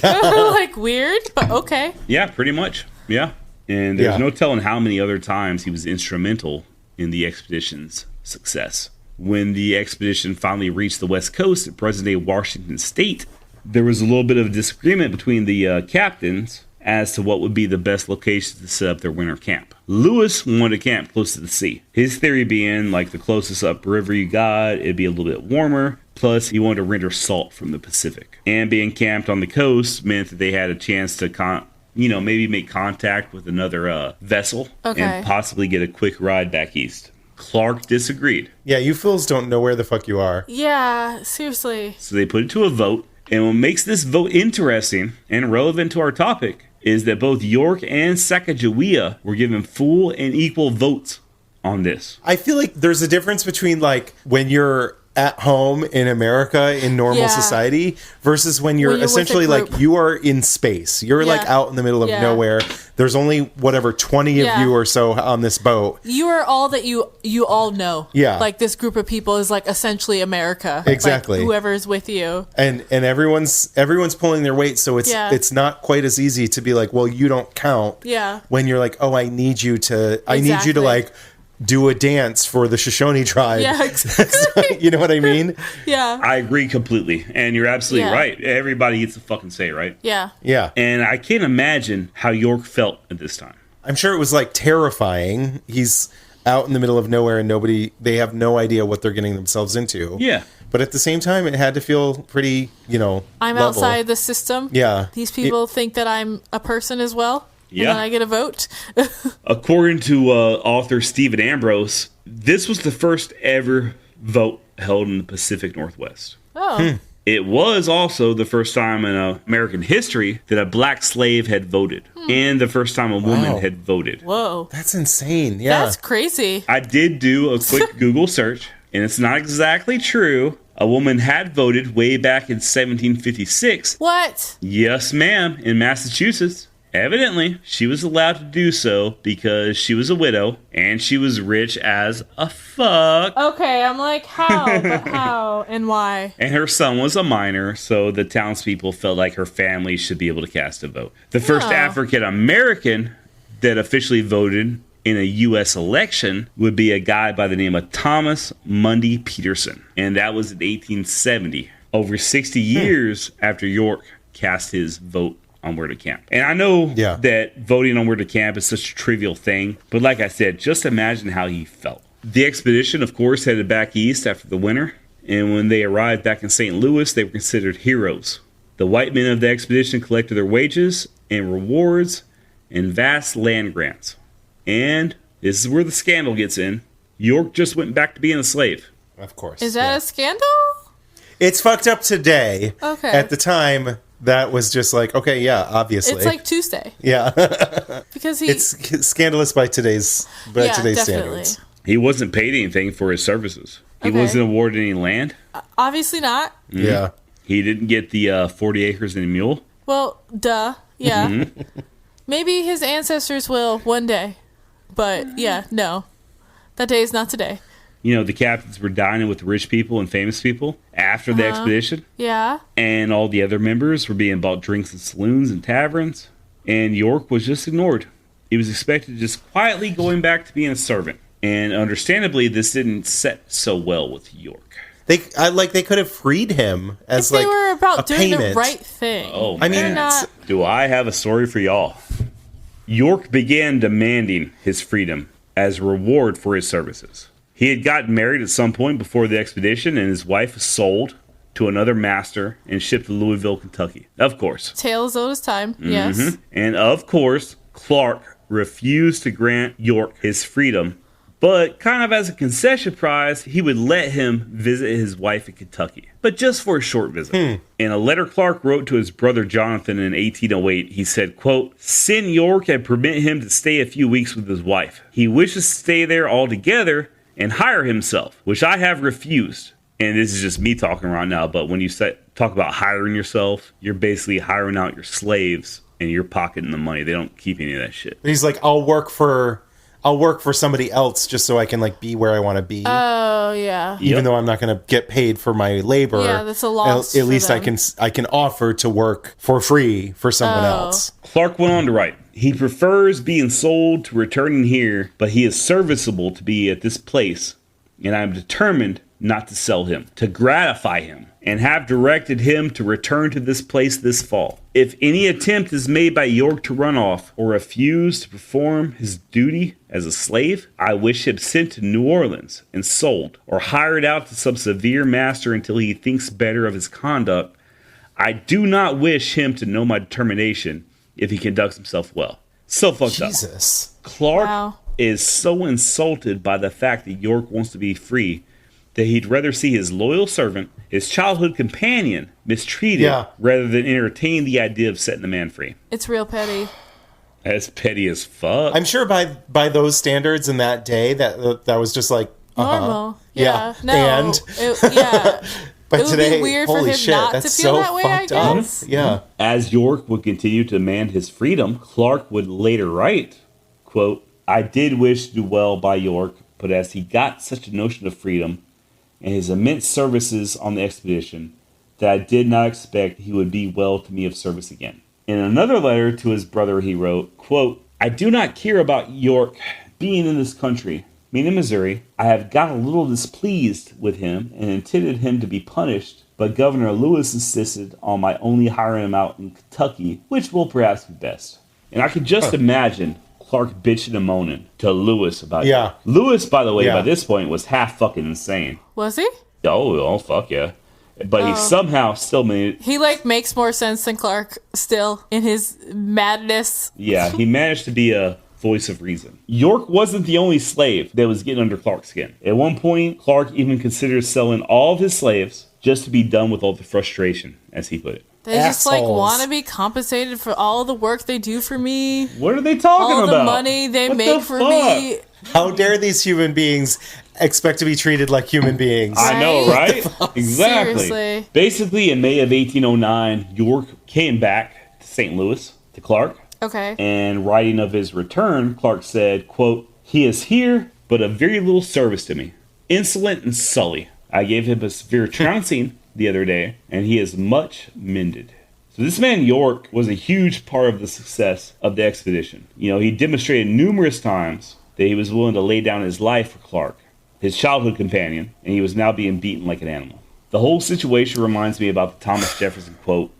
Like weird, but okay. Yeah, pretty much. Yeah. And there's no telling how many other times he was instrumental in the expedition's success. When the expedition finally reached the West Coast at present-day Washington State, there was a little bit of a disagreement between the captains as to what would be the best location to set up their winter camp. Lewis wanted to camp close to the sea. His theory being, like, the closest upriver you got, it'd be a little bit warmer. Plus, he wanted to render salt from the Pacific. And being camped on the coast meant that they had a chance to maybe make contact with another vessel and possibly get a quick ride back east. Clark disagreed. Yeah, you fools don't know where the fuck you are. Yeah, seriously. So they put it to a vote. And what makes this vote interesting and relevant to our topic is that both York and Sacagawea were given full and equal votes on this. I feel like there's a difference between like when you're at home in America in normal society versus when you're essentially like you are in space. You're like out in the middle of nowhere. There's only whatever 20 of you or so on this boat. You are all that you all know. Yeah. Like this group of people is like essentially America. Exactly. Like whoever is with you. And everyone's pulling their weight, so it's not quite as easy to be like, well, you don't count. Yeah. When you're like, oh, I need you to like do a dance for the Shoshone tribe. Yeah, exactly. You know what I mean? Yeah. I agree completely. And you're absolutely right. Everybody gets a fucking say, right? Yeah. Yeah. And I can't imagine how York felt at this time. I'm sure it was like terrifying. He's out in the middle of nowhere and they have no idea what they're getting themselves into. Yeah. But at the same time, it had to feel pretty, I'm level. outside the system. Yeah. These people think that I'm a person as well. Yeah. And then I get a vote. According to author Stephen Ambrose, this was the first ever vote held in the Pacific Northwest. Oh. It was also the first time in American history that a black slave had voted. And the first time a woman had voted. Whoa. That's insane. Yeah. That's crazy. I did do a quick Google search, and it's not exactly true. A woman had voted way back in 1756. What? Yes, ma'am, in Massachusetts. Evidently, she was allowed to do so because she was a widow and she was rich as a fuck. Okay, I'm like, how? But how and why? And her son was a minor, so the townspeople felt like her family should be able to cast a vote. The first African American that officially voted in a U.S. election would be a guy by the name of Thomas Mundy Peterson. And that was in 1870, over 60 years after York cast his vote on where to camp. And I know that voting on where to camp is such a trivial thing, but like I said, just imagine how he felt. The expedition, of course, headed back east after the winter, and when they arrived back in St. Louis, they were considered heroes. The white men of the expedition collected their wages and rewards and vast land grants. And this is where the scandal gets in. York just went back to being a slave. Of course. Is that a scandal? It's fucked up today. Okay. At the time, that was just like, okay, yeah, obviously. It's like Tuesday. Yeah. Because it's scandalous by today's definitely. standards. He wasn't paid anything for his services. He wasn't awarded any land. Obviously not. Mm-hmm. Yeah. He didn't get the 40 acres and a mule. Well, duh. Yeah. Maybe his ancestors will one day. But yeah, no. That day is not today. You know, the captains were dining with rich people and famous people after the expedition. Yeah. And all the other members were being bought drinks in saloons and taverns. And York was just ignored. He was expected to just quietly going back to being a servant. And understandably, this didn't set so well with York. They could have freed him as if they were about doing payment. the right thing. Oh, I mean, do I have a story for y'all? York began demanding his freedom as a reward for his services. He had gotten married at some point before the expedition, and his wife was sold to another master and shipped to Louisville, Kentucky. Of course. Tale as old as time, yes. And of course, Clark refused to grant York his freedom, but kind of as a concession prize, he would let him visit his wife in Kentucky, but just for a short visit. In a letter Clark wrote to his brother Jonathan in 1808, he said, quote, "Send York and permit him to stay a few weeks with his wife. He wishes to stay there altogether and hire himself, which I have refused." And this is just me talking right now, but when you talk about hiring yourself, you're basically hiring out your slaves and you're pocketing the money. They don't keep any of that shit. He's like, I'll work for somebody else just so I can like be where I want to be. Oh yeah. Even though I'm not going to get paid for my labor. Yeah, that's a loss. At least I can offer to work for free for someone else. Clark went on to write, "He prefers being sold to returning here, but he is serviceable to be at this place, and I am determined not to sell him, to gratify him, and have directed him to return to this place this fall. If any attempt is made by York to run off or refuse to perform his duty as a slave, I wish him sent to New Orleans and sold, or hired out to some severe master until he thinks better of his conduct. I do not wish him to know my determination if he conducts himself well." So fucked up. Jesus. Clark is so insulted by the fact that York wants to be free that he'd rather see his loyal servant, his childhood companion, mistreated rather than entertain the idea of setting the man free. It's real petty. That's petty as fuck. I'm sure by those standards in that day, that was just like normal. Yeah. No. And but it would today, be weird holy for him shit, not that's to feel so that way, I fucked up. guess. Yeah. As York would continue to demand his freedom, Clark would later write, quote, "I did wish to do well by York, but as he got such a notion of freedom and his immense services on the expedition, that I did not expect he would be well to me of service again." In another letter to his brother, he wrote, quote, "I do not care about York being in this country, meaning Missouri. I have got a little displeased with him and intended him to be punished, but Governor Lewis insisted on my only hiring him out in Kentucky, which will perhaps be best." And I can just imagine Clark bitching and moaning to Lewis about it. Lewis, by the way, by this point was half fucking insane. Was he? Oh, fuck yeah. But he somehow still made it. He, makes more sense than Clark still in his madness. Yeah, he managed to be a voice of reason. York wasn't the only slave that was getting under Clark's skin. At one point, Clark even considered selling all of his slaves just to be done with all the frustration, as he put it. They just want to be compensated for all the work they do for me. What are they talking about? All the money they make for me. How dare these human beings expect to be treated like human beings? Right? I know, right? Exactly. Seriously. Basically, in May of 1809, York came back to St. Louis, to Clark. Okay. And writing of his return, Clark said, quote, "He is here, but of very little service to me. Insolent and sully. I gave him a severe trouncing the other day, and he is much mended." So this man York was a huge part of the success of the expedition. He demonstrated numerous times that he was willing to lay down his life for Clark, his childhood companion, and he was now being beaten like an animal. The whole situation reminds me about the Thomas Jefferson quote,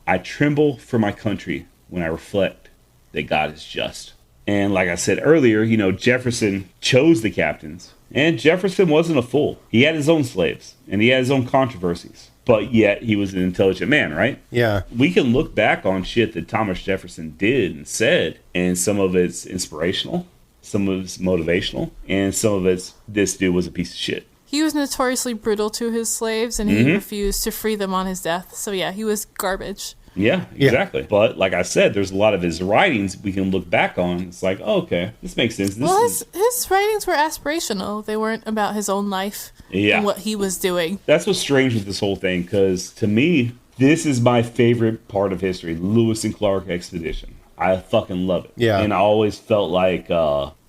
"I tremble for my country when I reflect that God is just." And like I said earlier, Jefferson chose the captains. And Jefferson wasn't a fool. He had his own slaves, and he had his own controversies. But yet, he was an intelligent man, right? Yeah. We can look back on shit that Thomas Jefferson did and said, and some of it's inspirational, some of it's motivational, and some of it's, this dude was a piece of shit. He was notoriously brutal to his slaves, and he refused to free them on his death. So yeah, he was garbage. Yeah, exactly. But like I said, there's a lot of his writings we can look back on. It's like, oh, okay, this makes sense. His writings were aspirational. They weren't about his own life and what he was doing. That's what's strange with this whole thing, because to me, this is my favorite part of history, Lewis and Clark expedition. I fucking love it. Yeah. And I always felt like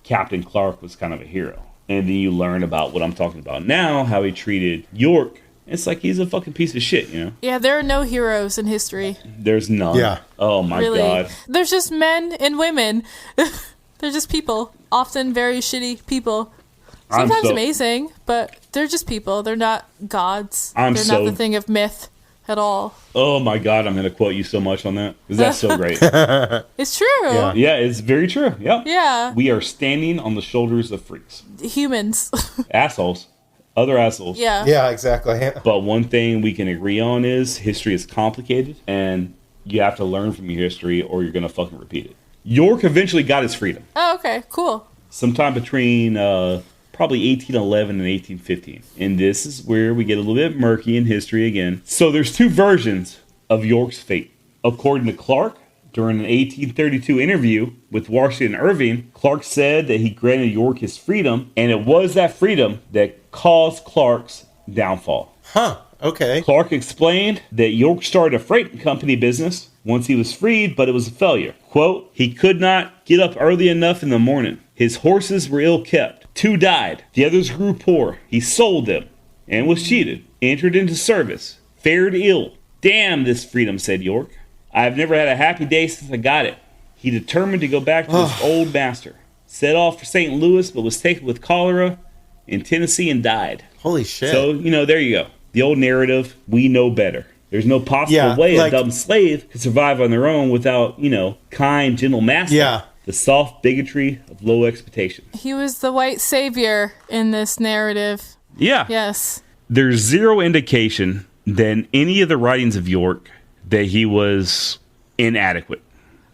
Captain Clark was kind of a hero. And then you learn about what I'm talking about now, how he treated York. It's like he's a fucking piece of shit, Yeah, there are no heroes in history. There's none. Yeah. Oh, my God. There's just men and women. They're just people. Often very shitty people. Sometimes amazing, but they're just people. They're not gods. They're not the thing of myth at all. Oh, my God. I'm going to quote you so much on that, because that's so great. It's true. Yeah, it's very true. Yep. Yeah. We are standing on the shoulders of freaks. Humans. Assholes. Other assholes. Yeah. Yeah, exactly. But one thing we can agree on is history is complicated, and you have to learn from your history or you're going to fucking repeat it. York eventually got his freedom. Oh, okay. Cool. Sometime between probably 1811 and 1815. And this is where we get a little bit murky in history again. So there's two versions of York's fate. According to Clark, during an 1832 interview with Washington Irving, Clark said that he granted York his freedom, and it was that freedom that caused Clark's downfall. Huh, okay. Clark explained that York started a freight company business once he was freed, but it was a failure. Quote, "He could not get up early enough in the morning. His horses were ill kept. 2 died. The others grew poor. He sold them and was cheated. Entered into service. Fared ill. Damn this freedom," said York. "I have never had a happy day since I got it." He determined to go back to his old master. Set off for St. Louis, but was taken with cholera in Tennessee and died. Holy shit. So, there you go. The old narrative, we know better. There's no possible way a dumb slave could survive on their own without, kind, gentle master. Yeah. The soft bigotry of low expectations. He was the white savior in this narrative. Yeah. Yes. There's zero indication that in any of the writings of York that he was inadequate.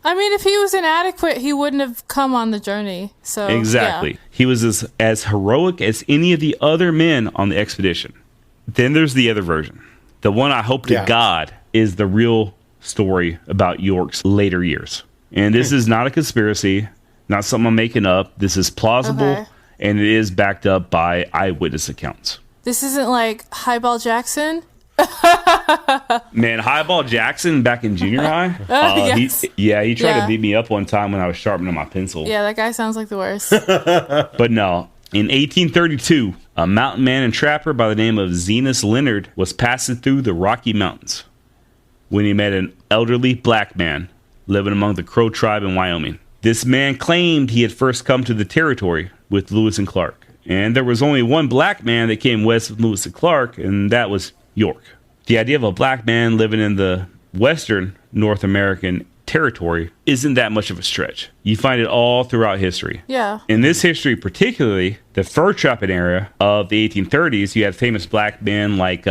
I mean, if he was inadequate, he wouldn't have come on the journey. So Exactly. yeah. He was as heroic as any of the other men on the expedition. Then there's the other version. The one I hope to God is the real story about York's later years. And this is not a conspiracy, not something I'm making up. This is plausible, and it is backed up by eyewitness accounts. This isn't like Highball Jackson? Man, Highball Jackson back in junior high, yes. he tried to beat me up one time when I was sharpening my pencil. Yeah, that guy sounds like the worst. But no, in 1832, a mountain man and trapper by the name of Zenas Leonard was passing through the Rocky Mountains when he met an elderly black man living among the Crow tribe in Wyoming. This man claimed he had first come to the territory with Lewis and Clark. And there was only one black man that came west with Lewis and Clark, and that was York. The idea of a black man living in the western North American territory isn't that much of a stretch. You find it all throughout history. Yeah. In this history, particularly the fur trapping era of the 1830s, you had famous black men like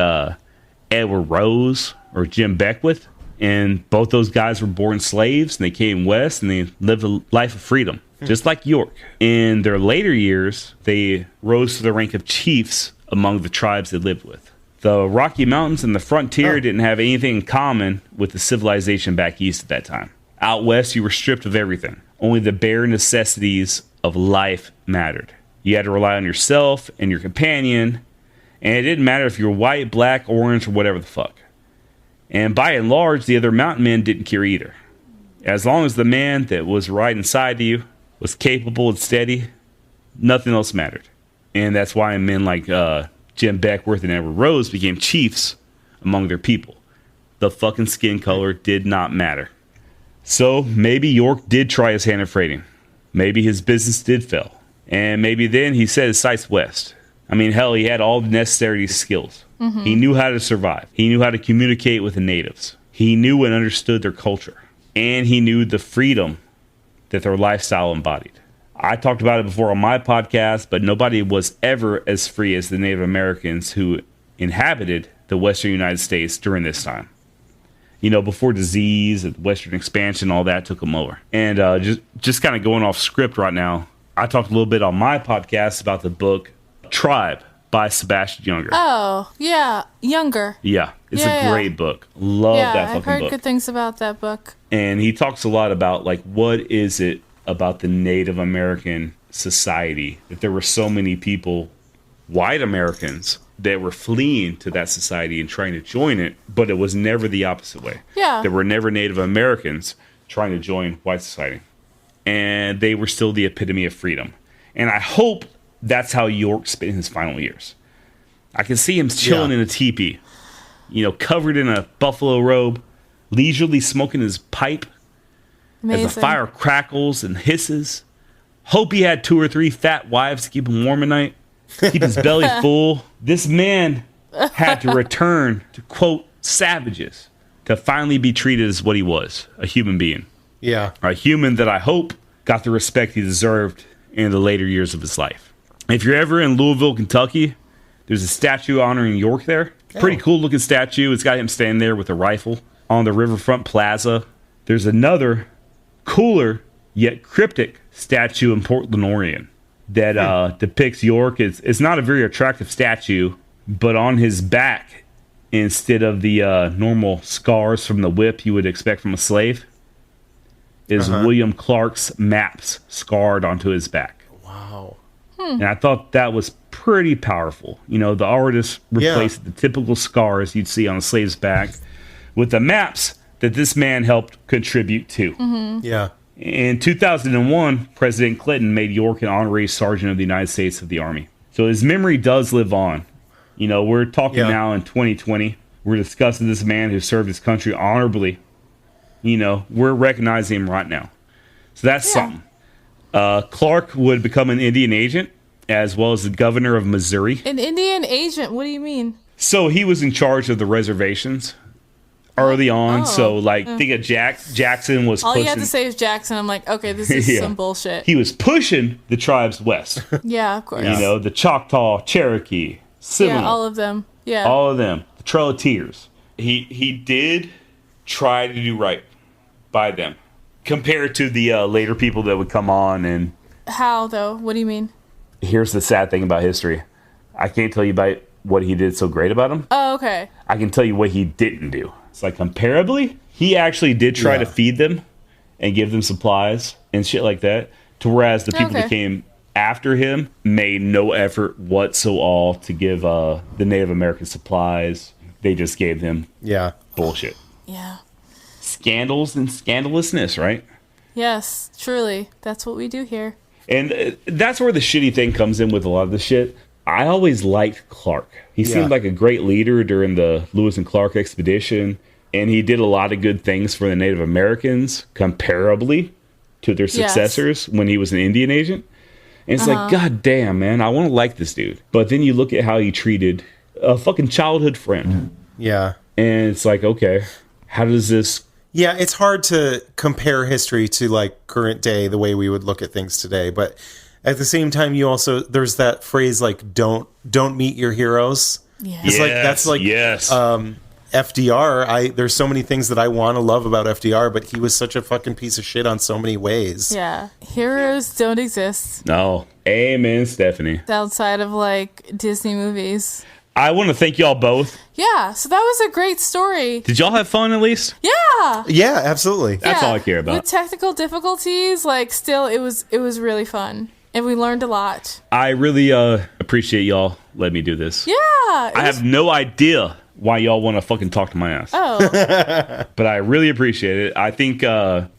Edward Rose or Jim Beckwith. And both those guys were born slaves, and they came west, and they lived a life of freedom, just like York. In their later years, they rose to the rank of chiefs among the tribes they lived with. The Rocky Mountains and the frontier didn't have anything in common with the civilization back east at that time. Out west, you were stripped of everything. Only the bare necessities of life mattered. You had to rely on yourself and your companion, and it didn't matter if you were white, black, orange, or whatever the fuck. And by and large, the other mountain men didn't care either. As long as the man that was right inside of you was capable and steady, nothing else mattered. And that's why men like Jim Beckworth and Edward Rose became chiefs among their people. The fucking skin color did not matter. So maybe York did try his hand at freighting. Maybe his business did fail. And maybe then he set his sights west. I mean, hell, he had all the necessary skills. Mm-hmm. He knew how to survive. He knew how to communicate with the natives. He knew and understood their culture. And he knew the freedom that their lifestyle embodied. I talked about it before on my podcast, but nobody was ever as free as the Native Americans who inhabited the western United States during this time. You know, before disease and western expansion, all that took them over. And just kind of going off script right now, I talked a little bit on my podcast about the book Tribe by Sebastian Junger. Oh, yeah. Younger. Yeah, it's a great book. Love that fucking book. I've heard good things about that book. And he talks a lot about, like, what is it about the Native American society that there were so many people, white Americans, that were fleeing to that society and trying to join it, but it was never the opposite way. Yeah. There were never Native Americans trying to join white society. And they were still the epitome of freedom. And I hope that's how York spent his final years. I can see him chilling in a teepee, you know, covered in a buffalo robe, leisurely smoking his pipe. Amazing. As the fire crackles and hisses. Hope he had 2 or 3 fat wives to keep him warm at night, keep his belly full. This man had to return to, quote, savages to finally be treated as what he was, a human being. Yeah. A human that I hope got the respect he deserved in the later years of his life. If you're ever in Louisville, Kentucky, there's a statue honoring York there. Pretty cool looking statue. It's got him standing there with a rifle on the Riverfront Plaza. There's another cooler yet cryptic statue in Portland, Oregon that depicts York. It's not a very attractive statue, but on his back, instead of the normal scars from the whip you would expect from a slave, is William Clark's maps scarred onto his back. Wow. And I thought that was pretty powerful. You know, the artist replaced the typical scars you'd see on a slave's back with the maps that this man helped contribute to. Mm-hmm. Yeah. In 2001, President Clinton made York an honorary sergeant of the United States of the Army. So his memory does live on. You know, we're talking now in 2020. We're discussing this man who served his country honorably. You know, we're recognizing him right now. So that's something. Clark would become an Indian agent as well as the governor of Missouri. An Indian agent? What do you mean? So he was in charge of the reservations early on. So, like, think of Jackson was all pushing. You had to say is Jackson. I'm like, okay, this is some bullshit. He was pushing the tribes west. Yeah, of course. You know, the Choctaw, Cherokee, Seminole. Yeah, all of them. Yeah. All of them. The Trail of Tears. He did try to do right by them. compared to the later people that would come on. And How, though? What do you mean? here's the sad thing about history. I can't tell you about what he did so great about him. Oh, okay. I can tell you what he didn't do. It's like, comparably, he actually did try to feed them and give them supplies and shit like that. To whereas the people that came after him made no effort whatsoever to give the Native American supplies. They just gave them bullshit. Yeah. Scandals and scandalousness, right? Yes, truly. That's what we do here. And that's where the shitty thing comes in with a lot of the shit. I always liked Clark. He seemed like a great leader during the Lewis and Clark expedition, and he did a lot of good things for the Native Americans, comparably to their successors when he was an Indian agent. And it's like, God damn, man, I want to like this dude. But then you look at how he treated a fucking childhood friend. Yeah. And it's like, okay, how does this... Yeah, it's hard to compare history to like current day the way we would look at things today, but at the same time you also there's that phrase like don't meet your heroes. Yeah. It's like that's like FDR. There's so many things that I want to love about FDR, but he was such a fucking piece of shit on so many ways. Yeah. Heroes don't exist. No. Amen, Stephanie. Outside of like Disney movies. I want to thank y'all both. Yeah, so that was a great story. Did y'all have fun at least? Yeah. Yeah, absolutely. That's all I care about. With technical difficulties, like still it was really fun. And we learned a lot. I really appreciate y'all letting me do this. Yeah. I have no idea why y'all want to fucking talk to my ass. Oh. But I really appreciate it. I think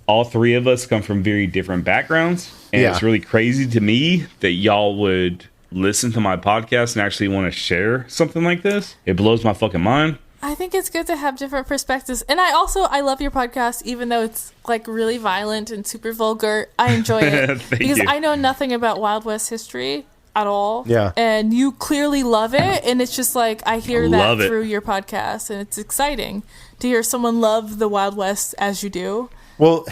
all three of us come from very different backgrounds. And it's really crazy to me that y'all would listen to my podcast and actually want to share something like this. It blows my fucking mind. I think it's good to have different perspectives. And I love your podcast, even though it's like really violent and super vulgar. I enjoy it because I know nothing about Wild West history at all. Yeah. And you clearly love it. And it's just like, I hear that through your podcast, and it's exciting to hear someone love the Wild West as you do. Well,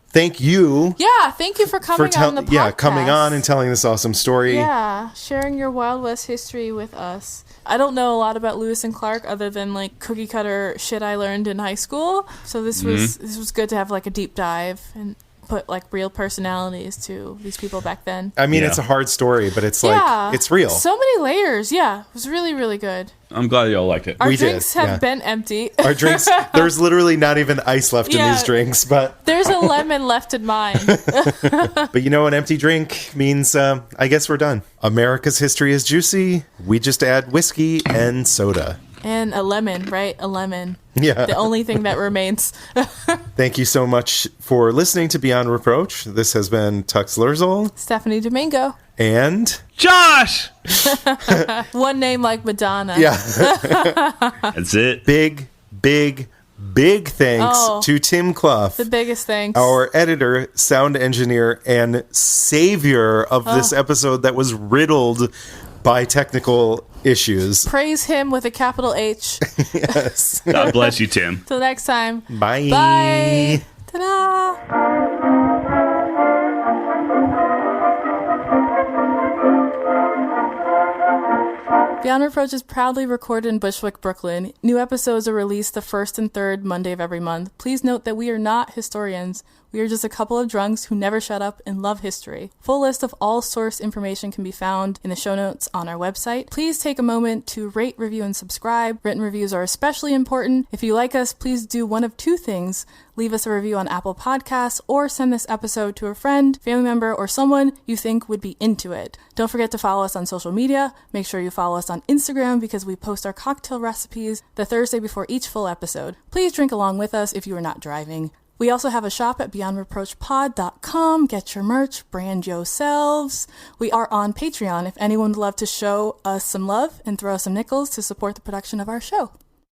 thank you. Yeah, thank you for coming on the podcast. Yeah, coming on and telling this awesome story. Yeah, sharing your Wild West history with us. I don't know a lot about Lewis and Clark other than like cookie cutter shit I learned in high school. So this was good to have like a deep dive and put like real personalities to these people back then. I mean, it's a hard story, but it's like it's real. So many layers. Yeah, it was really, really good. I'm glad y'all liked it. Our drinks have been empty. Our drinks, there's literally not even ice left in these drinks, but there's a lemon left in mine. But you know, an empty drink means I guess we're done. America's history is juicy. We just add whiskey and soda. And a lemon, right? A lemon. Yeah. The only thing that remains. Thank you so much for listening to Beyond Reproach. This has been Tux Lurzol. Stephanie Domingo. And Josh! One name like Madonna. Yeah. That's it. Big thanks to Tim Clough. The biggest thanks. Our editor, sound engineer, and savior of this episode that was riddled by technical issues. Praise him with a capital H. Yes. God bless you, Tim. Till next time. Bye. Bye. Ta-da. Beyond Reproach is proudly recorded in Bushwick, Brooklyn. New episodes are released the first and third Monday of every month. Please note that we are not historians. We are just a couple of drunks who never shut up and love history. Full list of all source information can be found in the show notes on our website. Please take a moment to rate, review, and subscribe. Written reviews are especially important. If you like us, please do one of two things. Leave us a review on Apple Podcasts or send this episode to a friend, family member, or someone you think would be into it. Don't forget to follow us on social media. Make sure you follow us on Instagram because we post our cocktail recipes the Thursday before each full episode. Please drink along with us if you are not driving. We also have a shop at beyondreproachpod.com. Get your merch, brand yourselves. We are on Patreon if anyone would love to show us some love and throw us some nickels to support the production of our show.